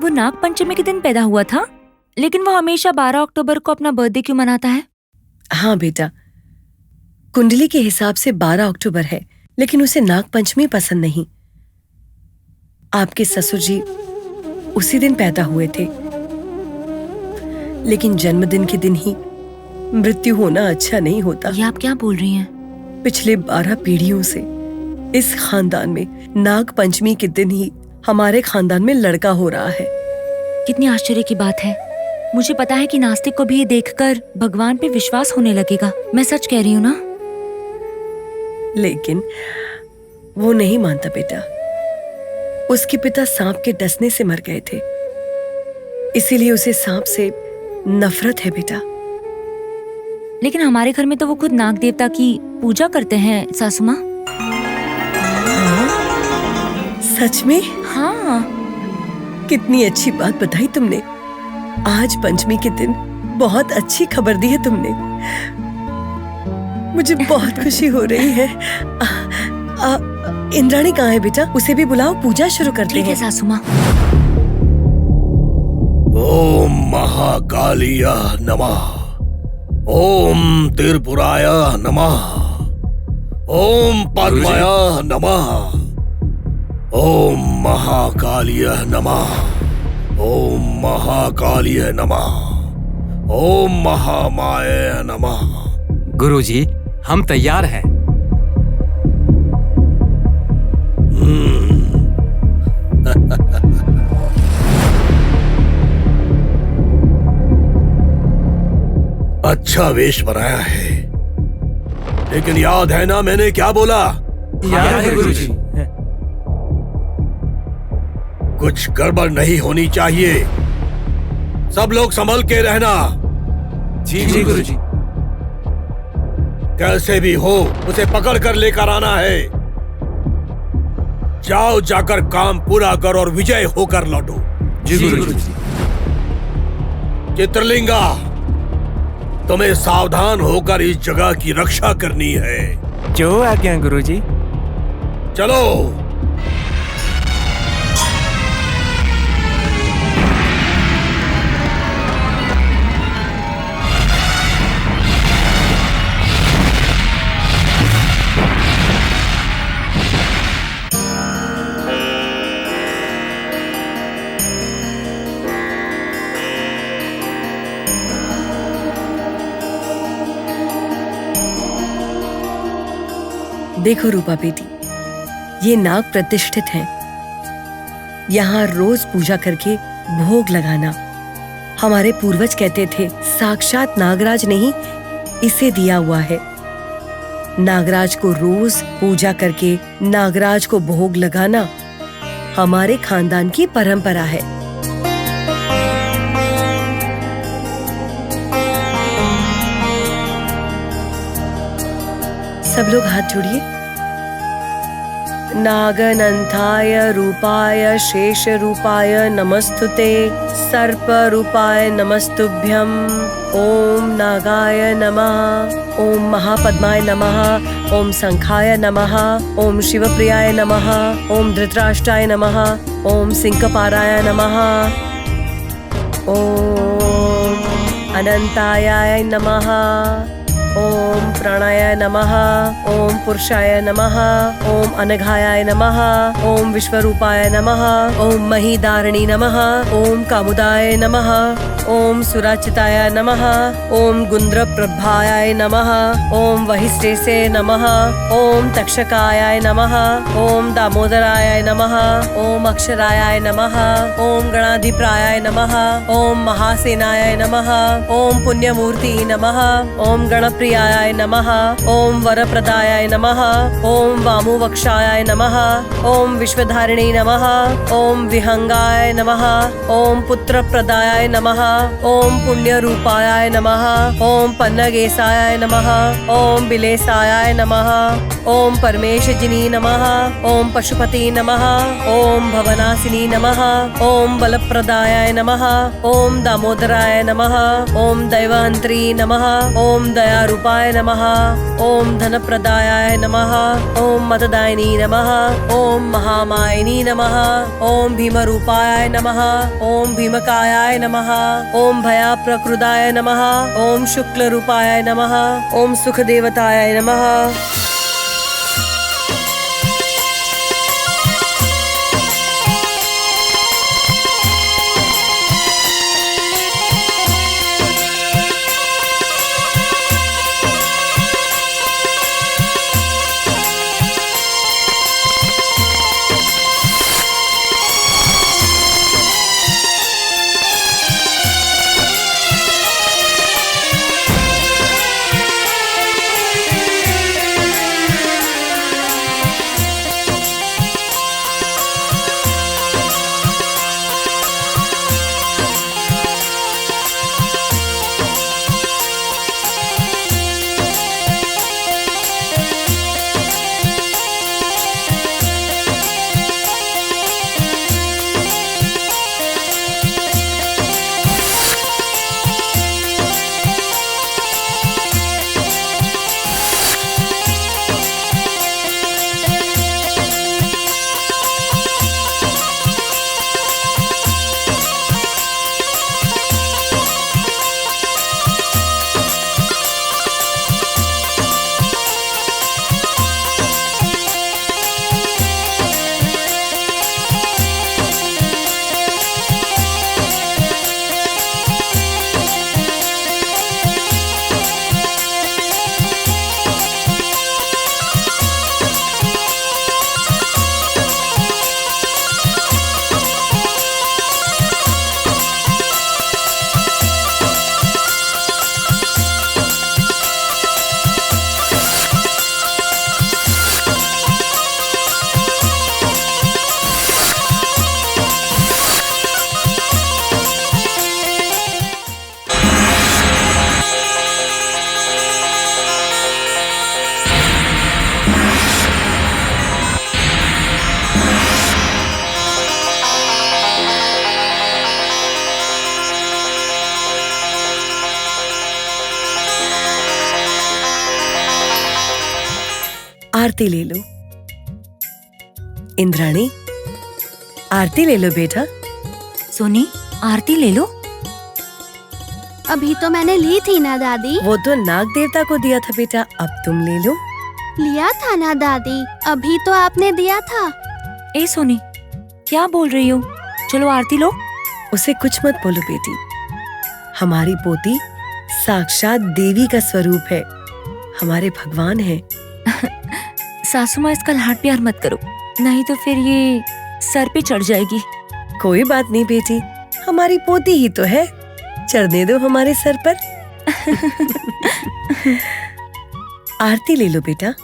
वो नाग पंचमी के दिन पैदा हुआ था, लेकिन वो हमेशा 12 अक्टूबर को अपना बर्थडे क्यों मनाता है? हाँ बेटा, कुंडली के हिसाब से 12 अक्टूबर है, लेकिन उसे नाग पंचमी पसंद नहीं। आपके ससुर जी उसी दिन पैदा हुए थे, लेकिन जन्मदिन के दिन ही मृत्यु होना अच्छा नहीं होता। ये आप क्या बोल रही हैं? पिछले 12 पीढ़ियों से इस खानदान में नाग पंचमी के दिन ही हमारे खानदान में लड़का हो रहा है। कितनी आश्चर्य की बात है। मुझे पता है कि नास्तिक को भी ये देखकर भगवान पे विश्वास होने लगेगा। मैं सच कह रही हूँ ना? लेकिन वो नहीं मानता बेटा। उसके पिता सांप के डसने से मर गए थे, इसीलिए उसे सांप से नफरत है बेटा। लेकिन हमारे घर में तो वो खुद नाग देवता की पूजा करते हैं सासू माँ। सच में? हाँ। कितनी अच्छी बात बताई तुमने। आज पंचमी के दिन बहुत अच्छी खबर दी है तुमने। मुझे बहुत खुशी हो रही है। इंद्राणी कहाँ है बेटा? उसे भी बुलाओ, पूजा शुरू करते हैं। ठीक है सासू माँ। ओम महाकालिया नमः। ओम त्रिपुराय नमः। ओम पद्माय नमः। ओम महाकालिय नमः। ओम महाकालिय नमः। ओम महामाये नमः। गुरुजी, हम तैयार हैं। अच्छा वेश बनाया है, लेकिन याद है ना मैंने क्या बोला? याद है गुरुजी। कुछ गड़बड़ नहीं होनी चाहिए। सब लोग संभल के रहना। जी गुरुजी। कैसे भी हो उसे पकड़ कर लेकर आना है। जाओ, जाकर काम पूरा करो और विजय होकर लौटो। जी गुरुजी। चित्रलिंगा, तुम्हें सावधान होकर इस जगह की रक्षा करनी है। जो आज्ञा गुरुजी। चलो। देखो रूपा बेटी, ये नाग प्रतिष्ठित हैं। यहाँ रोज पूजा करके भोग लगाना हमारे पूर्वज कहते थे, साक्षात नागराज ने ही इसे दिया हुआ है। नागराज को रोज पूजा करके नागराज को भोग लगाना हमारे खानदान की परंपरा है। सब लोग हाथ जोड़िए। नागनंथाय रूपाय शेष रूपाय नमस्तुते, सर्प रूपाय नमस्तुभ्यं। ओम नागाय नमः, ओम महापद्माय नमः, ओम शंखाय नमः, ओम शिवप्रियाय नमः, ओम धृतराष्ट्राय नमः, ओम सिंहपाराय नमः, ओम अनंताय नमः, ओम प्राणाय नमः, ओम पुरुषाय नमः, ओम अनघाय नमः, ओम विश्वरूपाय नमः, ओम महीदारिणी नमः, ओम कामुदाय नमः, ओम सुराचिताय नमः, ओम गुंद्रप्रभाय नमः, ओम वहिष्ठेसे नमः, ओम तक्षकाय नमः, ओम दामोदराय नमः, ओम अक्षराय नमः, ओम गणाधिप्राय नमः, ओम महासेनाय नमः, ओम पुण्यमूर्ति नमः, ओम प्रियाय नमः, ओम वरप्रदाय नमः, ओम वामुवक्षाय नमः, ओम विश्वधारिणी नमः, ओम विहंगाय नमः, ओम पुत्रप्रदाय नमः, ओम पुण्यरूपाय नमः, ओम पन्नगेशाय नमः, ओम बिलेशाय नमः, ओम परमेशजिनी नमः, ओम पशुपति नमः, ओम भवनासिनी नमः, ओम बलप्रदाय नमः, ओम दामोदराय नमः, ओम दैवहंत्री नमः, ओम दयारूपाय नमः, ओम धनप्रदायाय नमः, ओम मतदायिनी नमः, ओम महामायिनी नमः, ओम भीमरूपाय नमः, ओम भीमकायाय नमः, ओम भयाप्रकृदाय नमः, ओम शुक्लरूपाय नमः, ओम सुखदेवताय नमः। आरती ले लो। इंद्राणी, आरती ले लो बेटा। सोनी, आरती ले लो। अभी तो मैंने ली थी ना दादी। वो तो नाग देवता को दिया था बेटा, अब तुम ले लो। लिया था ना दादी, अभी तो आपने दिया था। ए सोनी, क्या बोल रही हो? चलो आरती लो। उसे कुछ मत बोलो बेटी, हमारी पोती साक्षात देवी का स्वरूप है, हमारे भगवान है। सासू माँ, इसका लाड प्यार मत करो, नहीं तो फिर ये सर पे चढ़ जाएगी। कोई बात नहीं बेटी, हमारी पोती ही तो है, चढ़ने दो हमारे सर पर। आरती ले लो बेटा।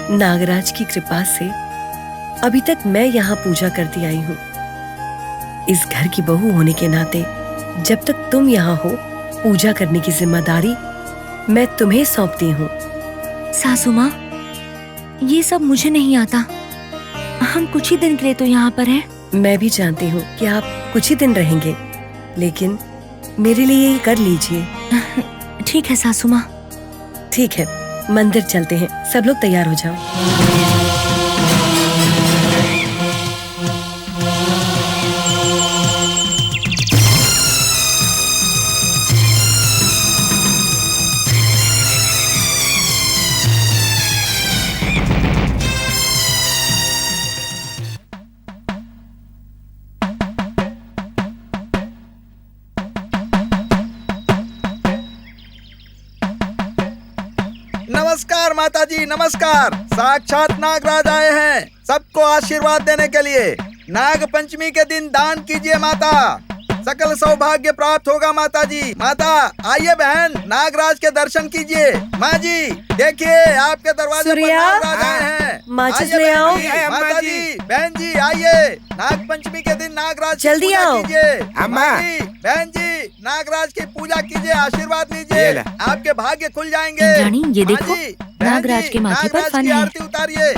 नागराज की कृपा से अभी तक मैं यहाँ पूजा करती आई हूँ। इस घर की बहू होने के नाते जब तक तुम यहाँ हो, पूजा करने की जिम्मेदारी मैं तुम्हें सौंपती हूँ। सासू माँ, ये सब मुझे नहीं आता, हम कुछ ही दिन के लिए तो यहाँ पर हैं। मैं भी जानती हूँ कि आप कुछ ही दिन रहेंगे, लेकिन मेरे लिए ये कर लीजिए। ठीक है सासू माँ। ठीक है, मंदिर चलते हैं, सब लोग तैयार हो जाओ। नमस्कार माताजी, नमस्कार। साक्षात नागराज आए हैं सबको आशीर्वाद देने के लिए। नाग पंचमी के दिन दान कीजिए माता, सकल सौभाग्य प्राप्त होगा माताजी। माता आइए बहन, नागराज के दर्शन कीजिए। माँ जी देखिए, आपके दरवाजे पर नागराज आए हैं। माचिस ले आओ। माताजी, बहन जी आइए, नाग पंचमी के दिन नागराज जल्दी आओ। बहन जी नागराज की पूजा कीजिए, आशीर्वाद लीजिए, आपके भाग्य खुल जाएंगे। इंद्राणी, ये देखो, नागराज के माथे पर फन है। आरती उतारिए।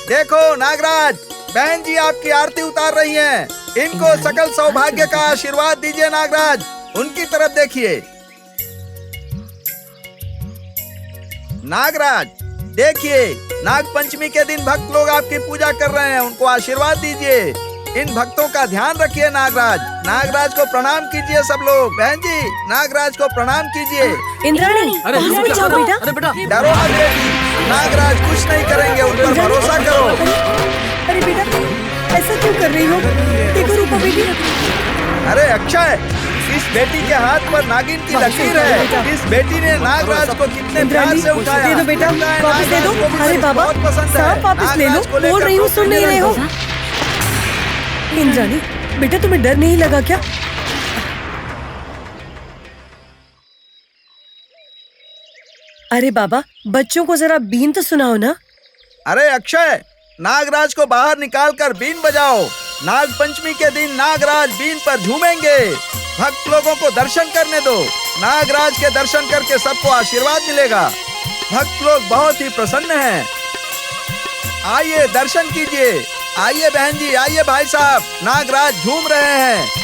देखो नागराज, बहन जी आपकी आरती उतार रही हैं। इनको सकल सौभाग्य का आशीर्वाद दीजिए नागराज, उनकी तरफ देखिए। नागराज देखिए, नाग पंचमी के दिन भक्त लोग आपकी पूजा कर रहे हैं, उनको आशीर्वाद दीजिए। इन भक्तों का ध्यान रखिए नागराज। नागराज को प्रणाम कीजिए सब लोग। बहन जी नागराज को प्रणाम कीजिए। इंद्राणी, अरे बाहर भी जाओ बेटा। अरे बेटा, डरो मत बेटी, नागराज कुछ नहीं करेंगे, उन पर भरोसा करो। अरे बेटा, ऐसा क्यों कर रही हो? देखो रूपा बेटी। अरे अक्षय, इस बेटी के हाथ पर नागिन की लकीर है। इस बेटी ने नागराज को कितने प्यार से उठाया। दे दो बेटा, वापस दे दो। अरे बाबा, सांप वापस ले लो। बोल रही हूँ, सुन नहीं रहे हो? इंद्राणी बेटा, तुम्हें डर नहीं लगा क्या? अरे बाबा, बच्चों को जरा बीन तो सुनाओ ना। अरे अक्षय, नागराज को बाहर निकालकर बीन बजाओ। नाग पंचमी के दिन नागराज बीन पर झूमेंगे। भक्त लोगों को दर्शन करने दो। नागराज के दर्शन करके सबको आशीर्वाद मिलेगा। भक्त लोग बहुत ही प्रसन्न हैं। आइए दर्शन कीजिए। आइए बहन जी, आइए भाई साहब, नागराज झूम रहे हैं।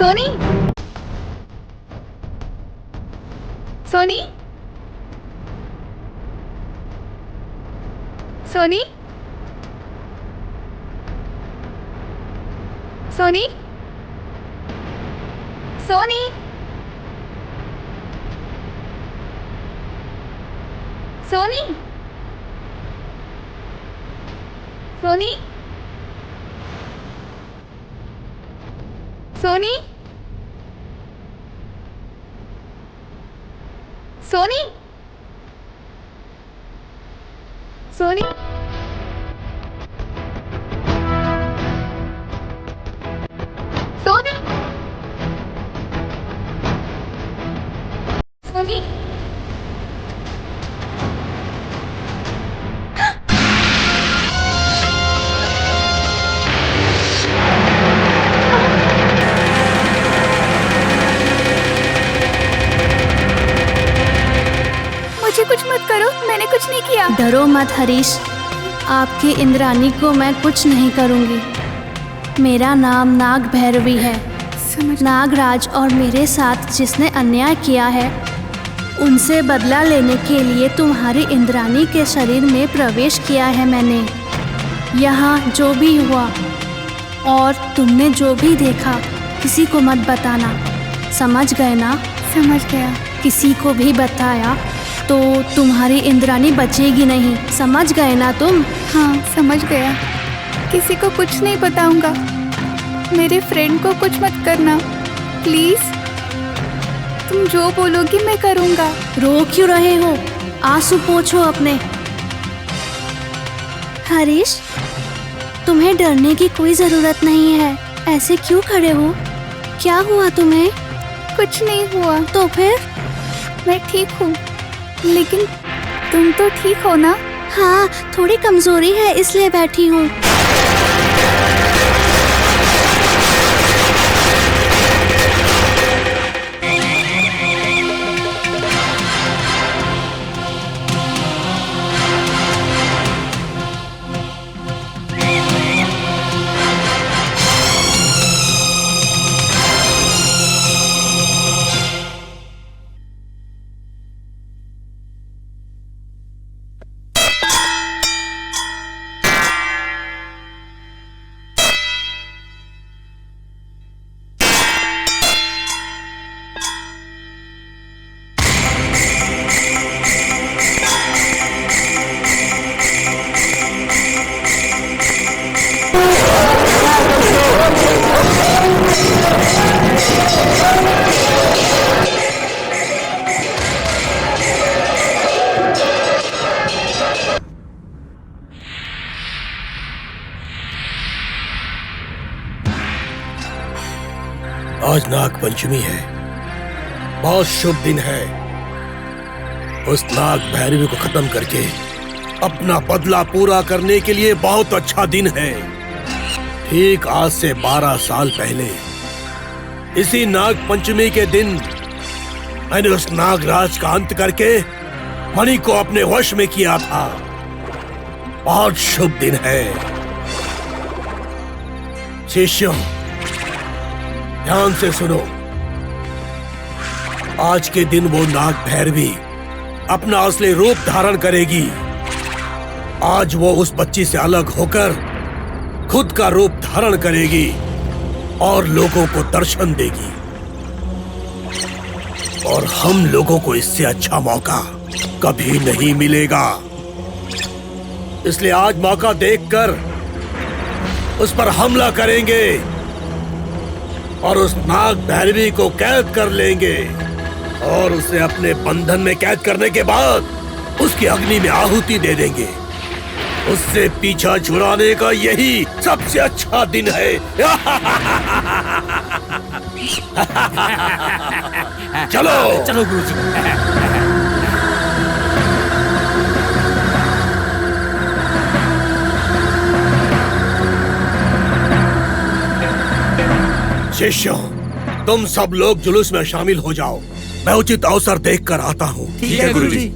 सोनी, सोनी, सोनी, सोनी, सोनी, सोनी, सोनी, सोनी, सोनी, सोनी, सोनी, सोनी, मुझे कुछ मत करो, मैंने कुछ नहीं किया। डरो मत हरीश, आपकी इंद्रानी को मैं कुछ नहीं करूंगी। मेरा नाम नाग भैरवी है। नागराज और मेरे साथ जिसने अन्याय किया है उनसे बदला लेने के लिए तुम्हारी इंद्रानी के शरीर में प्रवेश किया है मैंने। यहाँ जो भी हुआ और तुमने जो भी देखा किसी को मत बताना, समझ गए ना? समझ गया। किसी को भी बताया तो तुम्हारी इंद्रानी बचेगी नहीं, समझ गए ना तुम? हाँ समझ गया। किसी को कुछ नहीं बताऊंगा। मेरे फ्रेंड को कुछ मत करना प्लीज। तुम जो बोलोगी मैं करूंगा। रो क्यों रहे हो? आंसू पोंछो अपने। हरीश, तुम्हें डरने की कोई जरूरत नहीं है। ऐसे क्यों खड़े हो? क्या हुआ तुम्हें? कुछ नहीं हुआ। तो फिर? मैं ठीक हूँ, लेकिन तुम तो ठीक हो ना? हाँ, थोड़ी कमजोरी है इसलिए बैठी हूँ। आज नाग पंचमी है, बहुत शुभ दिन है। उस नाग भैरवी को खत्म करके अपना बदला पूरा करने के लिए बहुत अच्छा दिन है। ठीक आज से 12 साल पहले इसी नाग पंचमी के दिन मैंने उस नागराज का अंत करके मणि को अपने वश में किया था। बहुत शुभ दिन है। शिष्यों, ध्यान से सुनो। आज के दिन वो नाग भैरवी अपना असली रूप धारण करेगी। आज वो उस बच्ची से अलग होकर खुद का रूप धारण करेगी और लोगों को दर्शन देगी। और हम लोगों को इससे अच्छा मौका कभी नहीं मिलेगा। इसलिए आज मौका देखकर उस पर हमला करेंगे और उस नाग भैरवी को कैद कर लेंगे और उसे अपने बंधन में कैद करने के बाद उसकी अग्नि में आहुति दे देंगे। उससे पीछा छुड़ाने का यही सबसे अच्छा दिन है। चलो चलो गुरुजी। शिष्यों, तुम सब लोग जुलूस में शामिल हो जाओ। मैं उचित अवसर देखकर आता हूँ। ठीक है गुरुजी।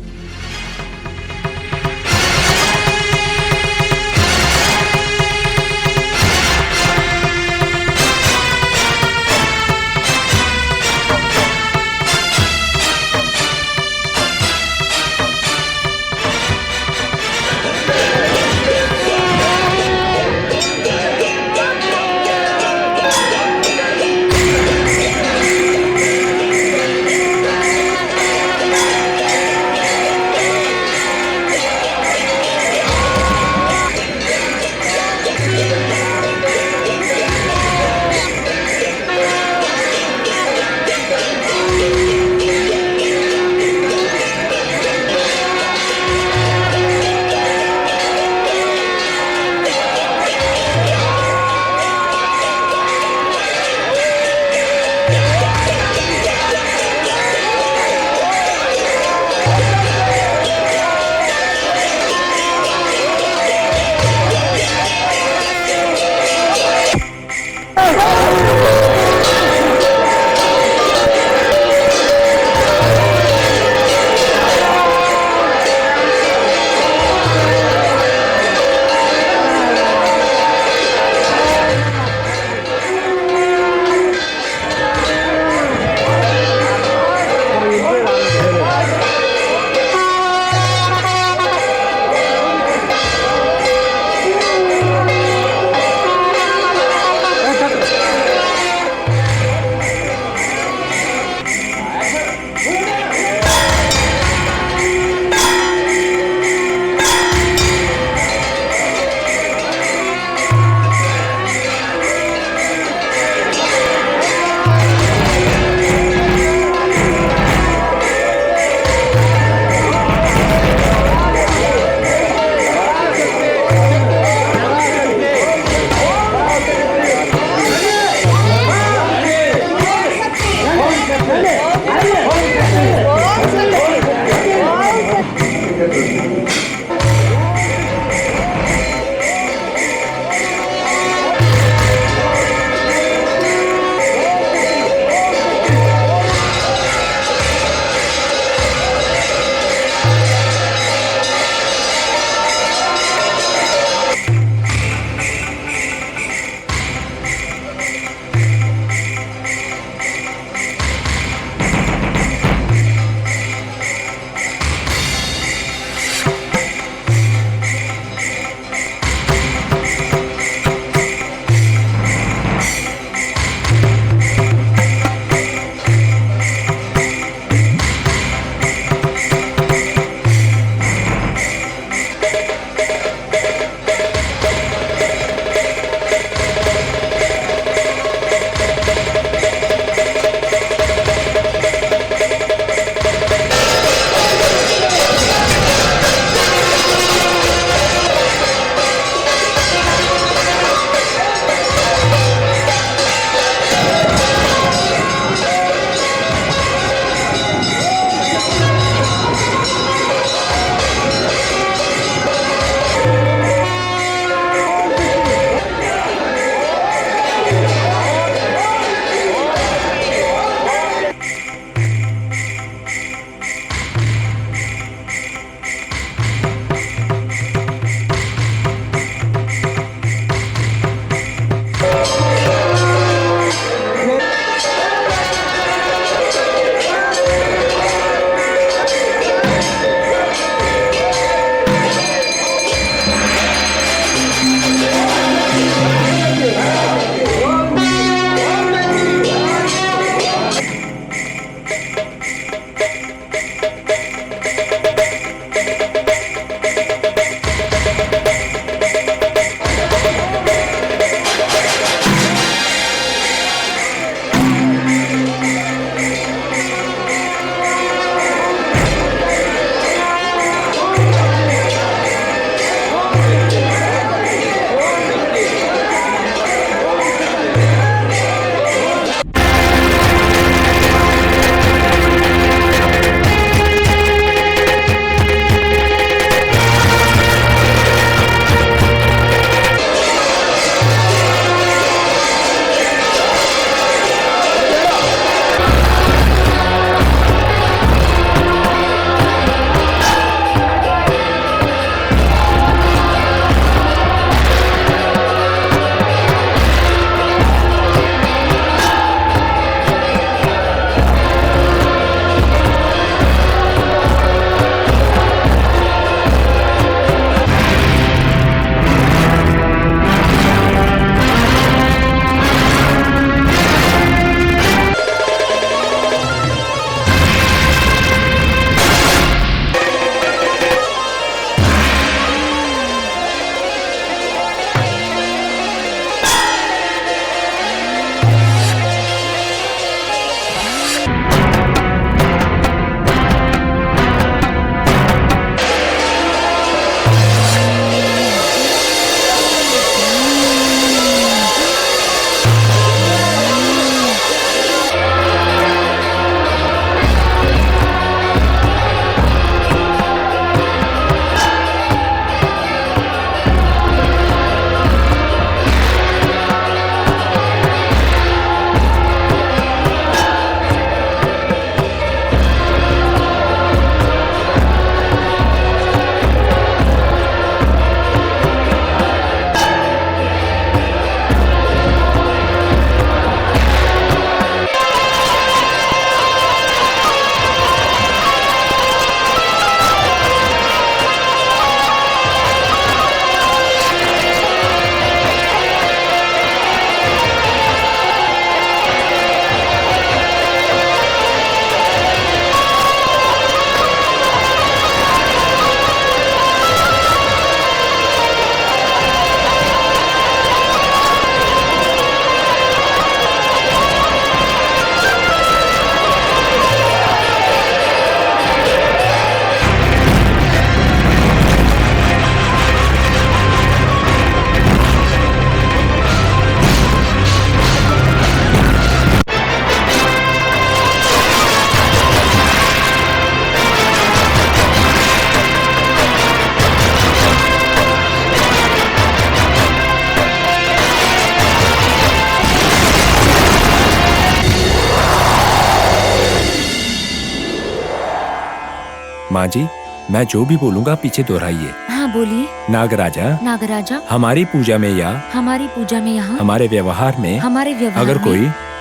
माँ जी, मैं जो भी बोलूँगा पीछे दोहराइए। हाँ बोलिए। नागराजा, नागराजा, हमारी पूजा में या हमारी पूजा में यहाँ हमारे व्यवहार में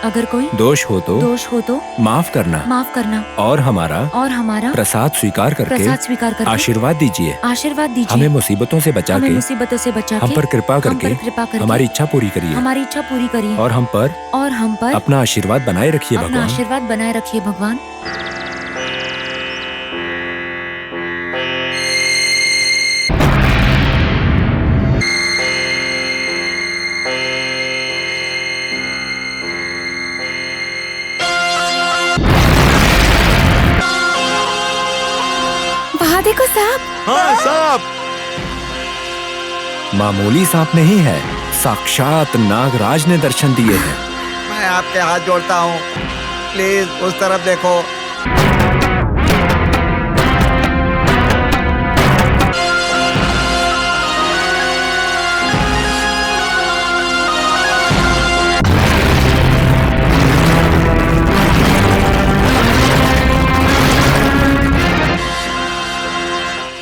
अगर कोई दोष हो तो माफ करना और हमारा प्रसाद स्वीकार करके आशीर्वाद दीजिए। हमें मुसीबतों से बचा के हम पर कृपा करके हमारी इच्छा पूरी करिए और हम पर अपना आशीर्वाद बनाए रखिए भगवान। देखो सांप। हाँ सांप। मामूली सांप नहीं है, साक्षात नागराज ने दर्शन दिए हैं। मैं आपके हाथ जोड़ता हूँ, प्लीज उस तरफ देखो।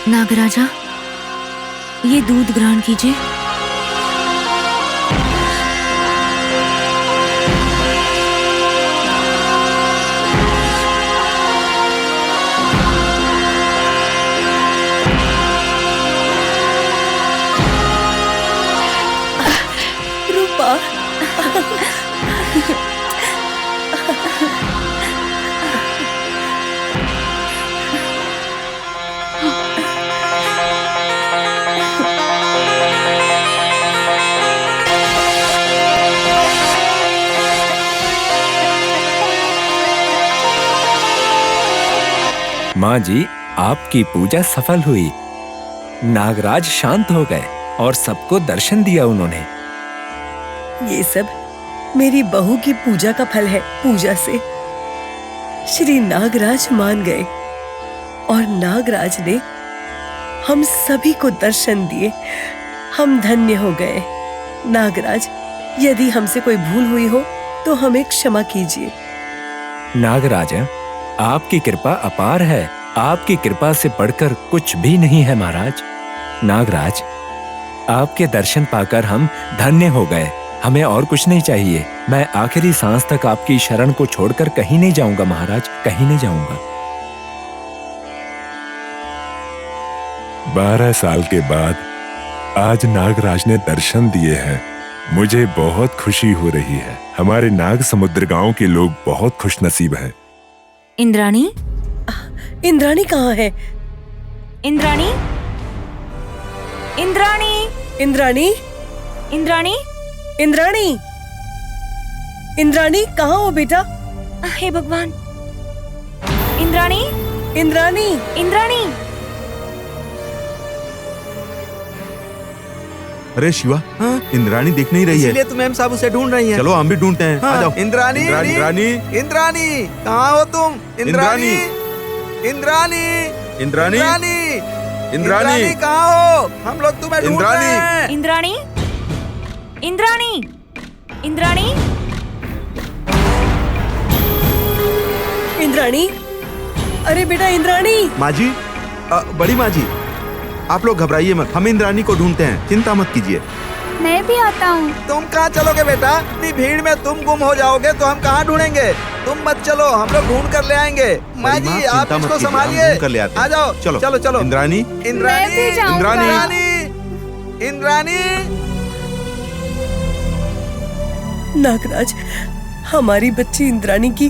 नागराजा, ये दूध ग्रहण कीजिए। रूपा, माँ जी, आपकी पूजा सफल हुई। नागराज शांत हो गए और सबको दर्शन दिया उन्होंने। ये सब मेरी बहू की पूजा का फल है। पूजा से श्री नागराज मान गए और नागराज ने हम सभी को दर्शन दिए। हम धन्य हो गए। नागराज, यदि हमसे कोई भूल हुई हो तो हमें क्षमा कीजिए। नागराजा, आपकी कृपा अपार है। आपकी कृपा से बढ़कर कुछ भी नहीं है महाराज। नागराज, आपके दर्शन पाकर हम धन्य हो गए। हमें और कुछ नहीं चाहिए। मैं आखिरी सांस तक आपकी शरण को छोड़कर कहीं नहीं जाऊंगा महाराज, कहीं नहीं जाऊंगा। 12 साल के बाद आज नागराज ने दर्शन दिए हैं। मुझे बहुत खुशी हो रही है। हमारे नाग समुद्र गांव के लोग बहुत खुशनसीब हैं। इंद्राणी, इंद्राणी कहाँ है? इंद्राणी, इंद्राणी, इंद्राणी, इंद्राणी, इंद्राणी, इंद्राणी कहाँ हो बेटा? हे भगवान, इंद्राणी, इंद्राणी, इंद्राणी। अरे शिवा, इंद्राणी दिख नहीं रही है। इसलिए तो मैम साहब उसे ढूंढ रही हैं। चलो हम भी ढूंढते हैं। हाँ, आ जाओ। इंद्राणी, इंद्राणी, इंद्राणी, कहाँ हो तुम? इंद्राणी, इंद्राणी, इंद्राणी, इंद्राणी, कहाँ हो? हम लोग तुम्हें ढूंढ रहे हैं। इंद्राणी, इंद्राणी, इंद्राणी, इंद्राणी, अरे बेटा इंद्राणी। माँ जी, बड़ी माँ जी, आप लोग घबराइए मत, हम इंद्राणी को ढूंढते हैं, चिंता मत कीजिए। मैं भी आता हूँ। तुम कहाँ चलोगे बेटा? इतनी भीड़ में तुम गुम हो जाओगे तो हम कहाँ ढूंढेंगे? तुम मत चलो, हम लोग ढूंढ कर ले आएंगे। माँ जी, आप इसको संभालिए। आ जाओ, चलो चलो चलो। इंद्राणी, इंद्राणी, इंद्राणी, इंद्राणी। नागराज, हमारी बच्ची इंद्राणी की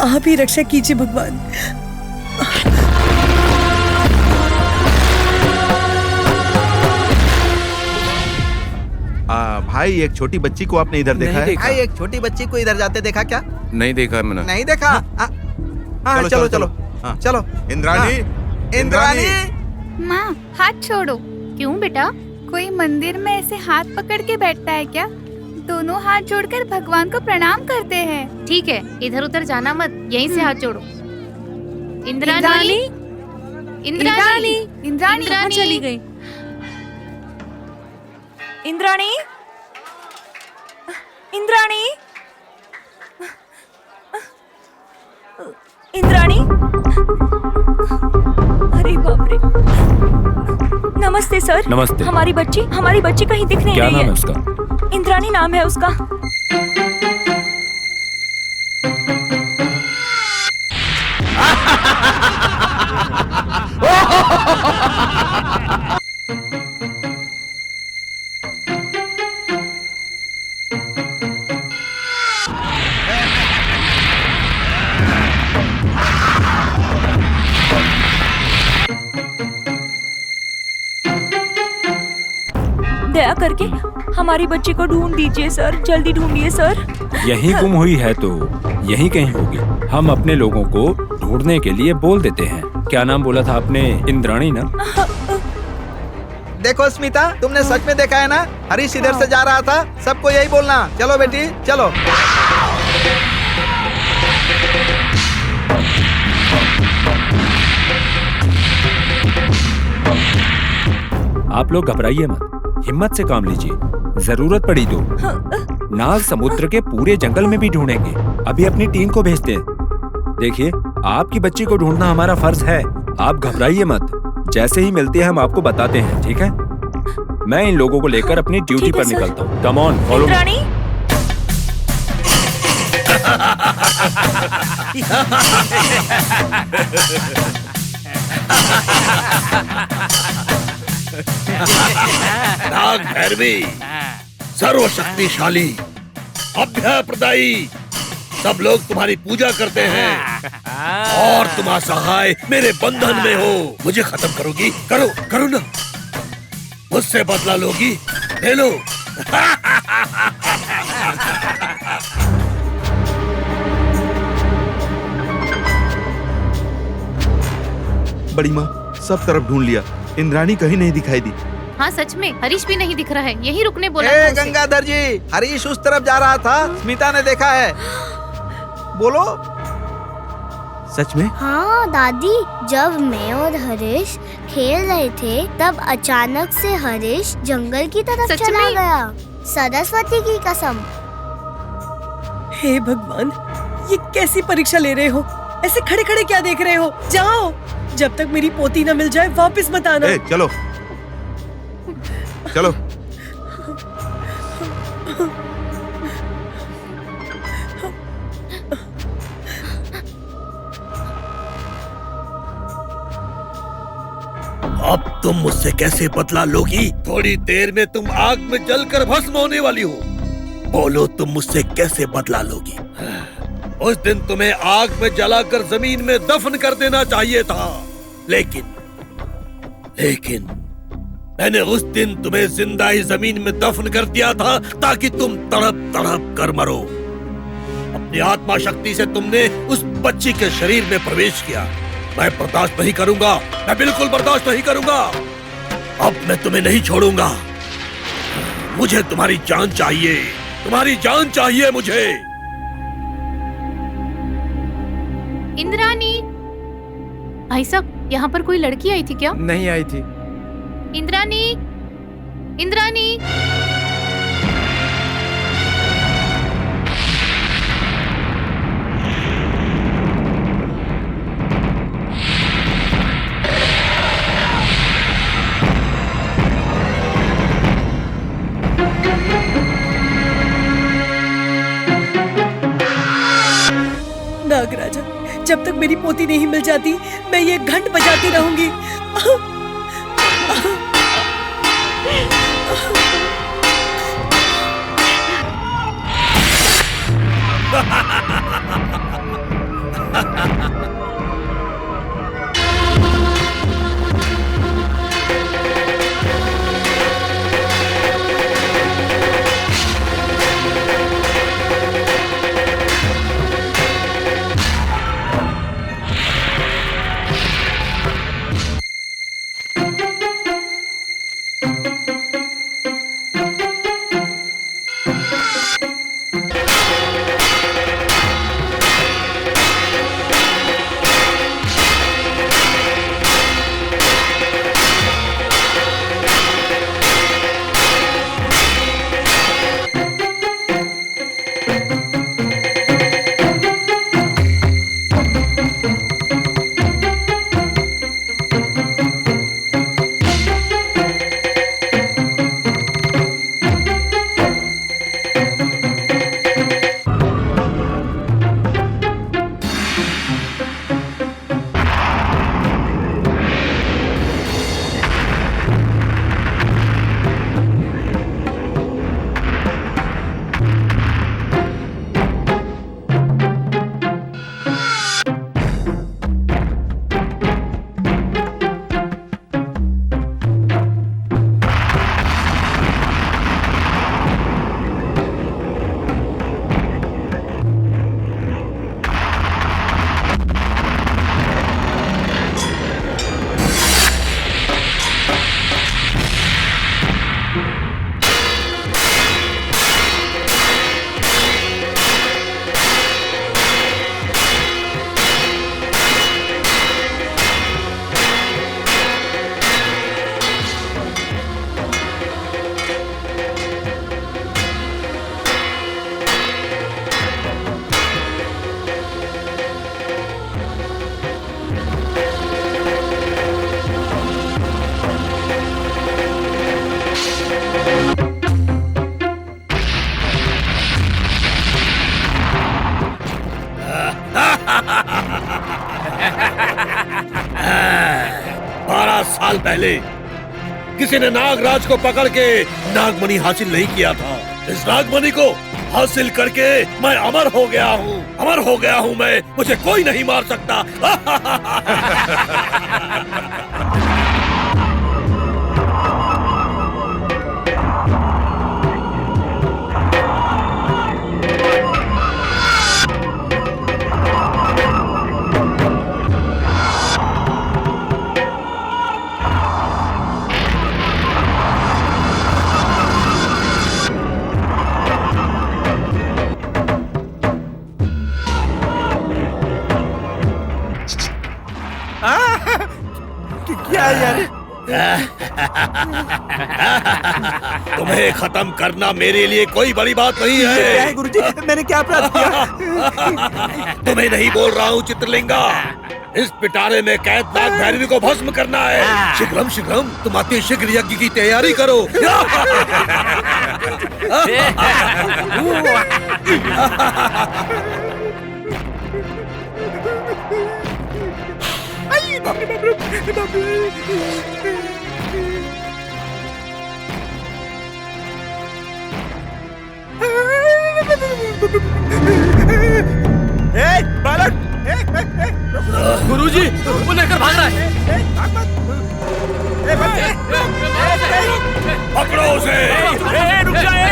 आप ही रक्षा कीजिए भगवान। भाई, एक छोटी बच्ची को आपने इधर देखा है? भाई, एक छोटी बच्ची को इधर जाते देखा क्या? नहीं देखा मैंने। नहीं देखा? हाँ, चलो चलो चलो। इंद्राणी, इंद्राणी। माँ, हाथ छोड़ो। क्यों बेटा? कोई मंदिर में ऐसे हाथ पकड़ के बैठता है क्या? दोनों हाथ जोड़कर भगवान को प्रणाम करते हैं। ठीक है, इधर उधर जाना मत, यहीं से हाथ जोड़ो। इंद्राणी, इंद्राणी, इंद्राणी कहाँ चली गई? इंद्राणी, इंद्राणी, इंद्राणी, अरे बाप रे। नमस्ते सर। नमस्ते। हमारी बच्ची कहीं दिख नहीं क्या रही नाम है उसका? इंद्राणी नाम है उसका। दया करके हमारी बच्ची को ढूंढ दीजिए सर, जल्दी ढूंढिए सर। यहीं गुम हुई है तो यहीं कहीं होगी। हम अपने लोगों को ढूंढने के लिए बोल देते हैं। क्या नाम बोला था आपने? इंद्राणी ना? देखो स्मिता, तुमने सच में देखा है ना? हरीश इधर से जा रहा था। सबको यही बोलना। चलो बेटी चलो। आप लोग घबराइए मत, हिम्मत से काम लीजिए। जरूरत पड़ी तो नाग समुद्र के पूरे जंगल में भी ढूंढेंगे। अभी अपनी टीम को भेजते हैं। देखिए, आपकी बच्ची को ढूंढना हमारा फर्ज है। आप घबराइए मत, जैसे ही मिलती है हम आपको बताते हैं, ठीक है? मैं इन लोगों को लेकर अपनी ड्यूटी पर निकलता हूँ। Come on, follow me. Nag Bhairavi, सर्वशक्तिशाली, अभय प्रदायी, सब लोग तुम्हारी पूजा करते हैं और तुम असहाय मेरे बंधन में हो। मुझे खत्म करोगी? करो करो ना। मुझसे बदला लोगी? ले लो। बड़ी माँ, सब तरफ ढूंढ लिया, इंद्राणी कहीं नहीं दिखाई दी। हाँ सच में, हरीश भी नहीं दिख रहा है। यही रुकने बोला ए था उसे। गंगाधर जी, हरीश उस तरफ जा रहा था, स्मिता ने देखा है। बोलो। सच में? हाँ दादी, जब मैं और हरीश खेल रहे थे तब अचानक से हरीश जंगल की तरफ चला गया। सरस्वती की कसम। हे भगवान, ये कैसी परीक्षा ले रहे हो? ऐसे खड़े खड़े क्या देख रहे हो? जाओ, जब तक मेरी पोती न मिल जाए वापस मत आना। ए, चलो चलो। अब तुम मुझसे कैसे बदला लोगी? थोड़ी देर में तुम आग में जलकर भस्म होने वाली हो। बोलो, तुम मुझसे कैसे बदला लोगी? उस दिन तुम्हें आग में जलाकर जमीन में दफन कर देना चाहिए था, लेकिन मैंने उस दिन तुम्हें जिंदा ही जमीन में दफन कर दिया था ताकि तुम तड़प तड़प कर मरो। अपनी आत्मा शक्ति से तुमने उस बच्ची के शरीर में प्रवेश किया। मैं बर्दाश्त नहीं करूंगा, मैं बिल्कुल बर्दाश्त नहीं करूंगा। अब मैं तुम्हें नहीं छोड़ूंगा। मुझे तुम्हारी जान चाहिए, तुम्हारी जान चाहिए मुझे। इंद्राणी, भाई साहब, यहाँ पर कोई लड़की आई थी क्या? नहीं आई थी। इंद्राणी, इंद्राणी। नागराजा, जब तक मेरी पोती नहीं मिल जाती मैं ये घंट बजाती रहूंगी। 12 साल पहले किसी ने नागराज को पकड़ के नागमणि हासिल नहीं किया था। इस नागमणि को हासिल करके मैं अमर हो गया हूँ मैं, मुझे कोई नहीं मार सकता। क्या यार? तुम्हें खत्म करना मेरे लिए कोई बड़ी बात नहीं है। क्या है गुरुजी? मैंने क्या अपराध किया? तुम्हें नहीं बोल रहा हूँ चित्रलिंगा। इस पिटारे में कैद नाग भैरवी को भस्म करना है। शीघ्रम शीघ्रम तुम अति शीघ्र यज्ञ की तैयारी करो। बालक! गुरुजी, वो लेकर भाग रहा है। पकड़ो उसे। रुक जाए।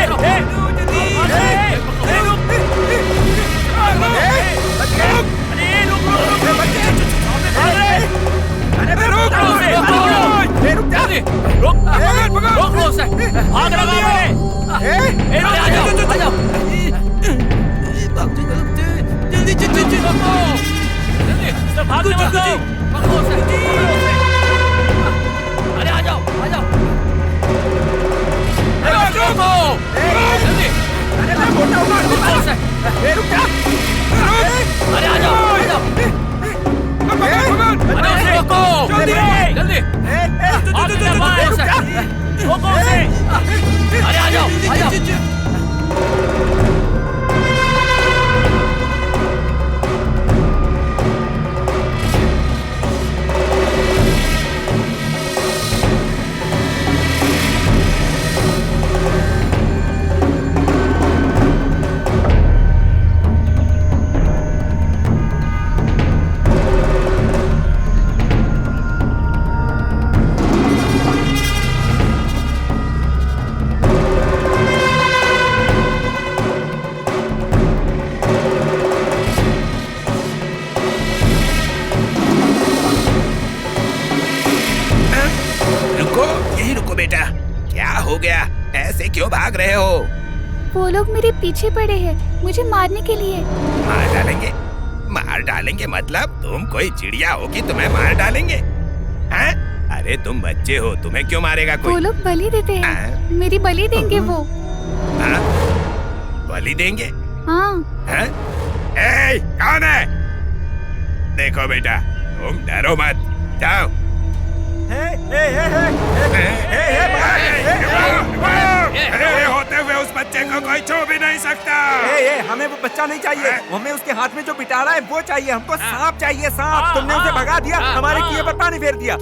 वो लोग मेरे पीछे पड़े हैं, मुझे मारने के लिए। मार डालेंगे मतलब तुम कोई चिड़िया हो कि तुम्हें मार डालेंगे? हैं? अरे तुम बच्चे हो, तुम्हें क्यों मारेगा कोई? वो लोग बलि देते हैं, मेरी बलि देंगे वो। बलि देंगे? हाँ। हैं? ए, कौन है? देखो बेटा, तुम डरो मत, जाओ। होते हुए उस बच्चे को कोई छू भी नहीं सकता। हमें वो बच्चा नहीं चाहिए, हमें उसके हाथ में जो पिटारा है वो चाहिए। हमको सांप चाहिए, सांप। तुमने उसे भगा दिया, हमारे किए पर पानी फेर दिया।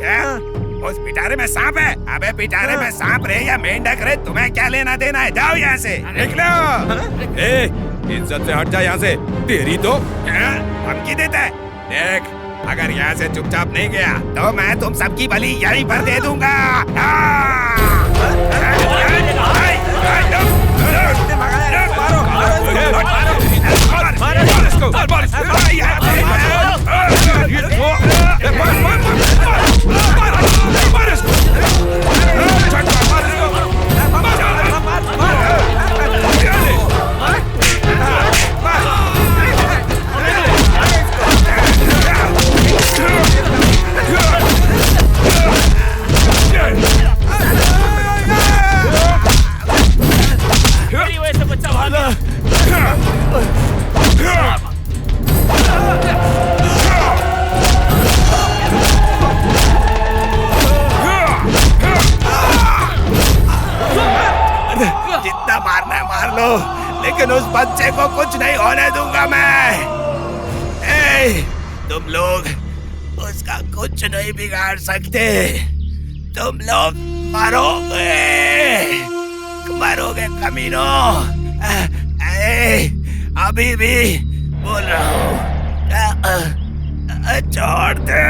उस पिटारे में सांप है? अबे पिटारे में सांप रहे या मेंढक रहे, तुम्हें क्या लेना देना है? जाओ यहाँ से, निकलो। इज्जत से हट जा यहाँ से। तेरी तो धमकी देता है। देख, अगर यहाँ से चुपचाप नहीं गया तो मैं तुम सबकी बलि यहीं पर दे दूंगा। जितना मारना है मार लो, लेकिन उस बच्चे को कुछ नहीं होने दूंगा मैं। तुम लोग उसका कुछ नहीं बिगाड़ सकते। तुम लोग मरोगे कमीनों। अभी भी बोल रहा हूँ, छोड़ दे।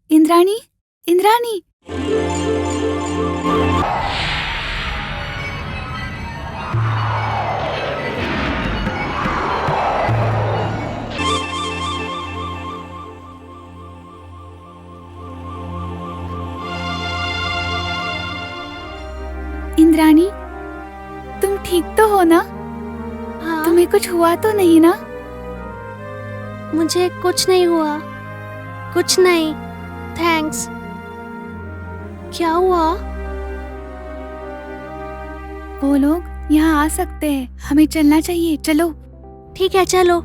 इंद्राणी, इंद्राणी। इंद्राणी, तुम ठीक तो हो ना? हाँ? तुम्हें कुछ हुआ तो नहीं ना? मुझे कुछ नहीं हुआ, कुछ नहीं। थैंक्स। क्या हुआ? वो लोग यहाँ आ सकते हैं, हमें चलना चाहिए। चलो। ठीक है, चलो।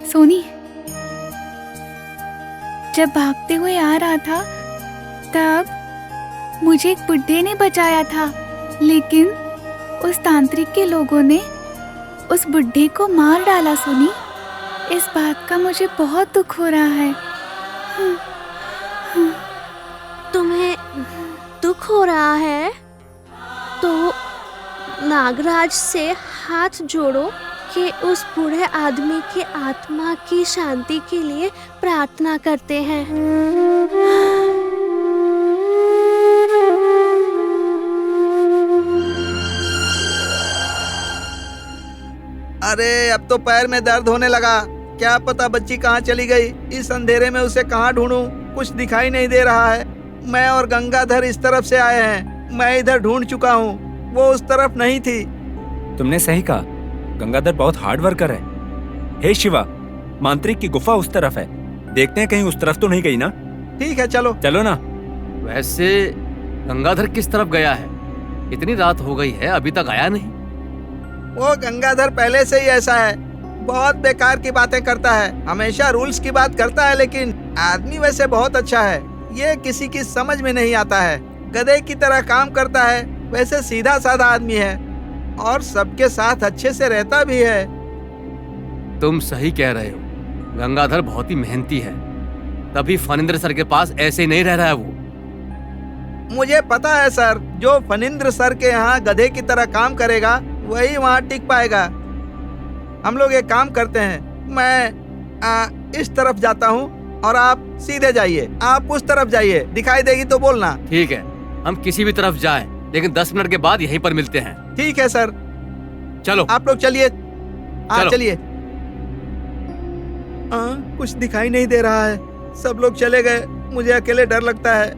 सोनी, जब भागते हुए आ रहा था तब मुझे एक बुड्ढे ने बचाया था, लेकिन उस तांत्रिक के लोगों ने उस बुड्ढे को मार डाला। सोनी, इस बात का मुझे बहुत दुख हो रहा है। तुम्हें दुख हो रहा है तो नागराज से हाथ जोड़ो कि उस बूढ़े आदमी के आत्मा की शांति के लिए प्रार्थना करते हैं। अरे अब तो पैर में दर्द होने लगा। क्या पता बच्ची कहाँ चली गई। इस अंधेरे में उसे कहाँ ढूंढूं? कुछ दिखाई नहीं दे रहा है। मैं और गंगाधर इस तरफ से आए हैं। मैं इधर ढूंढ चुका हूँ, वो उस तरफ नहीं थी। तुमने सही कहा, गंगाधर बहुत हार्ड वर्कर है। हे शिवा, मांत्रिक की गुफा उस तरफ है, देखते हैं कहीं उस तरफ तो नहीं गई ना। ठीक है, चलो। चलो ना। वैसे गंगाधर किस तरफ गया है? इतनी रात हो गई है, अभी तक आया नहीं। वो गंगाधर पहले से ही ऐसा है, बहुत बेकार की बातें करता है, हमेशा रूल्स की बात करता है, लेकिन आदमी वैसे बहुत अच्छा है। ये किसी की समझ में नहीं आता है। गधे की तरह काम करता है, वैसे सीधा साधा आदमी है और सबके साथ अच्छे से रहता भी है। तुम सही कह रहे हो, गंगाधर बहुत ही मेहनती है, तभी फणींद्र सर के पास ऐसे ही नहीं रह रहा है वो। मुझे पता है सर, जो फणींद्र सर के यहाँ गधे की तरह काम करेगा वही वहाँ टिक पाएगा। हम लोग एक काम करते हैं, मैं इस तरफ जाता हूँ और आप सीधे जाइए। आप उस तरफ जाइए, दिखाई देगी तो बोलना। ठीक है, हम किसी भी तरफ जाएं, लेकिन 10 मिनट के बाद यहीं पर मिलते हैं। ठीक है सर, चलो आप लोग चलिए। चलिए। कुछ दिखाई नहीं दे रहा है, सब लोग चले गए, मुझे अकेले डर लगता है।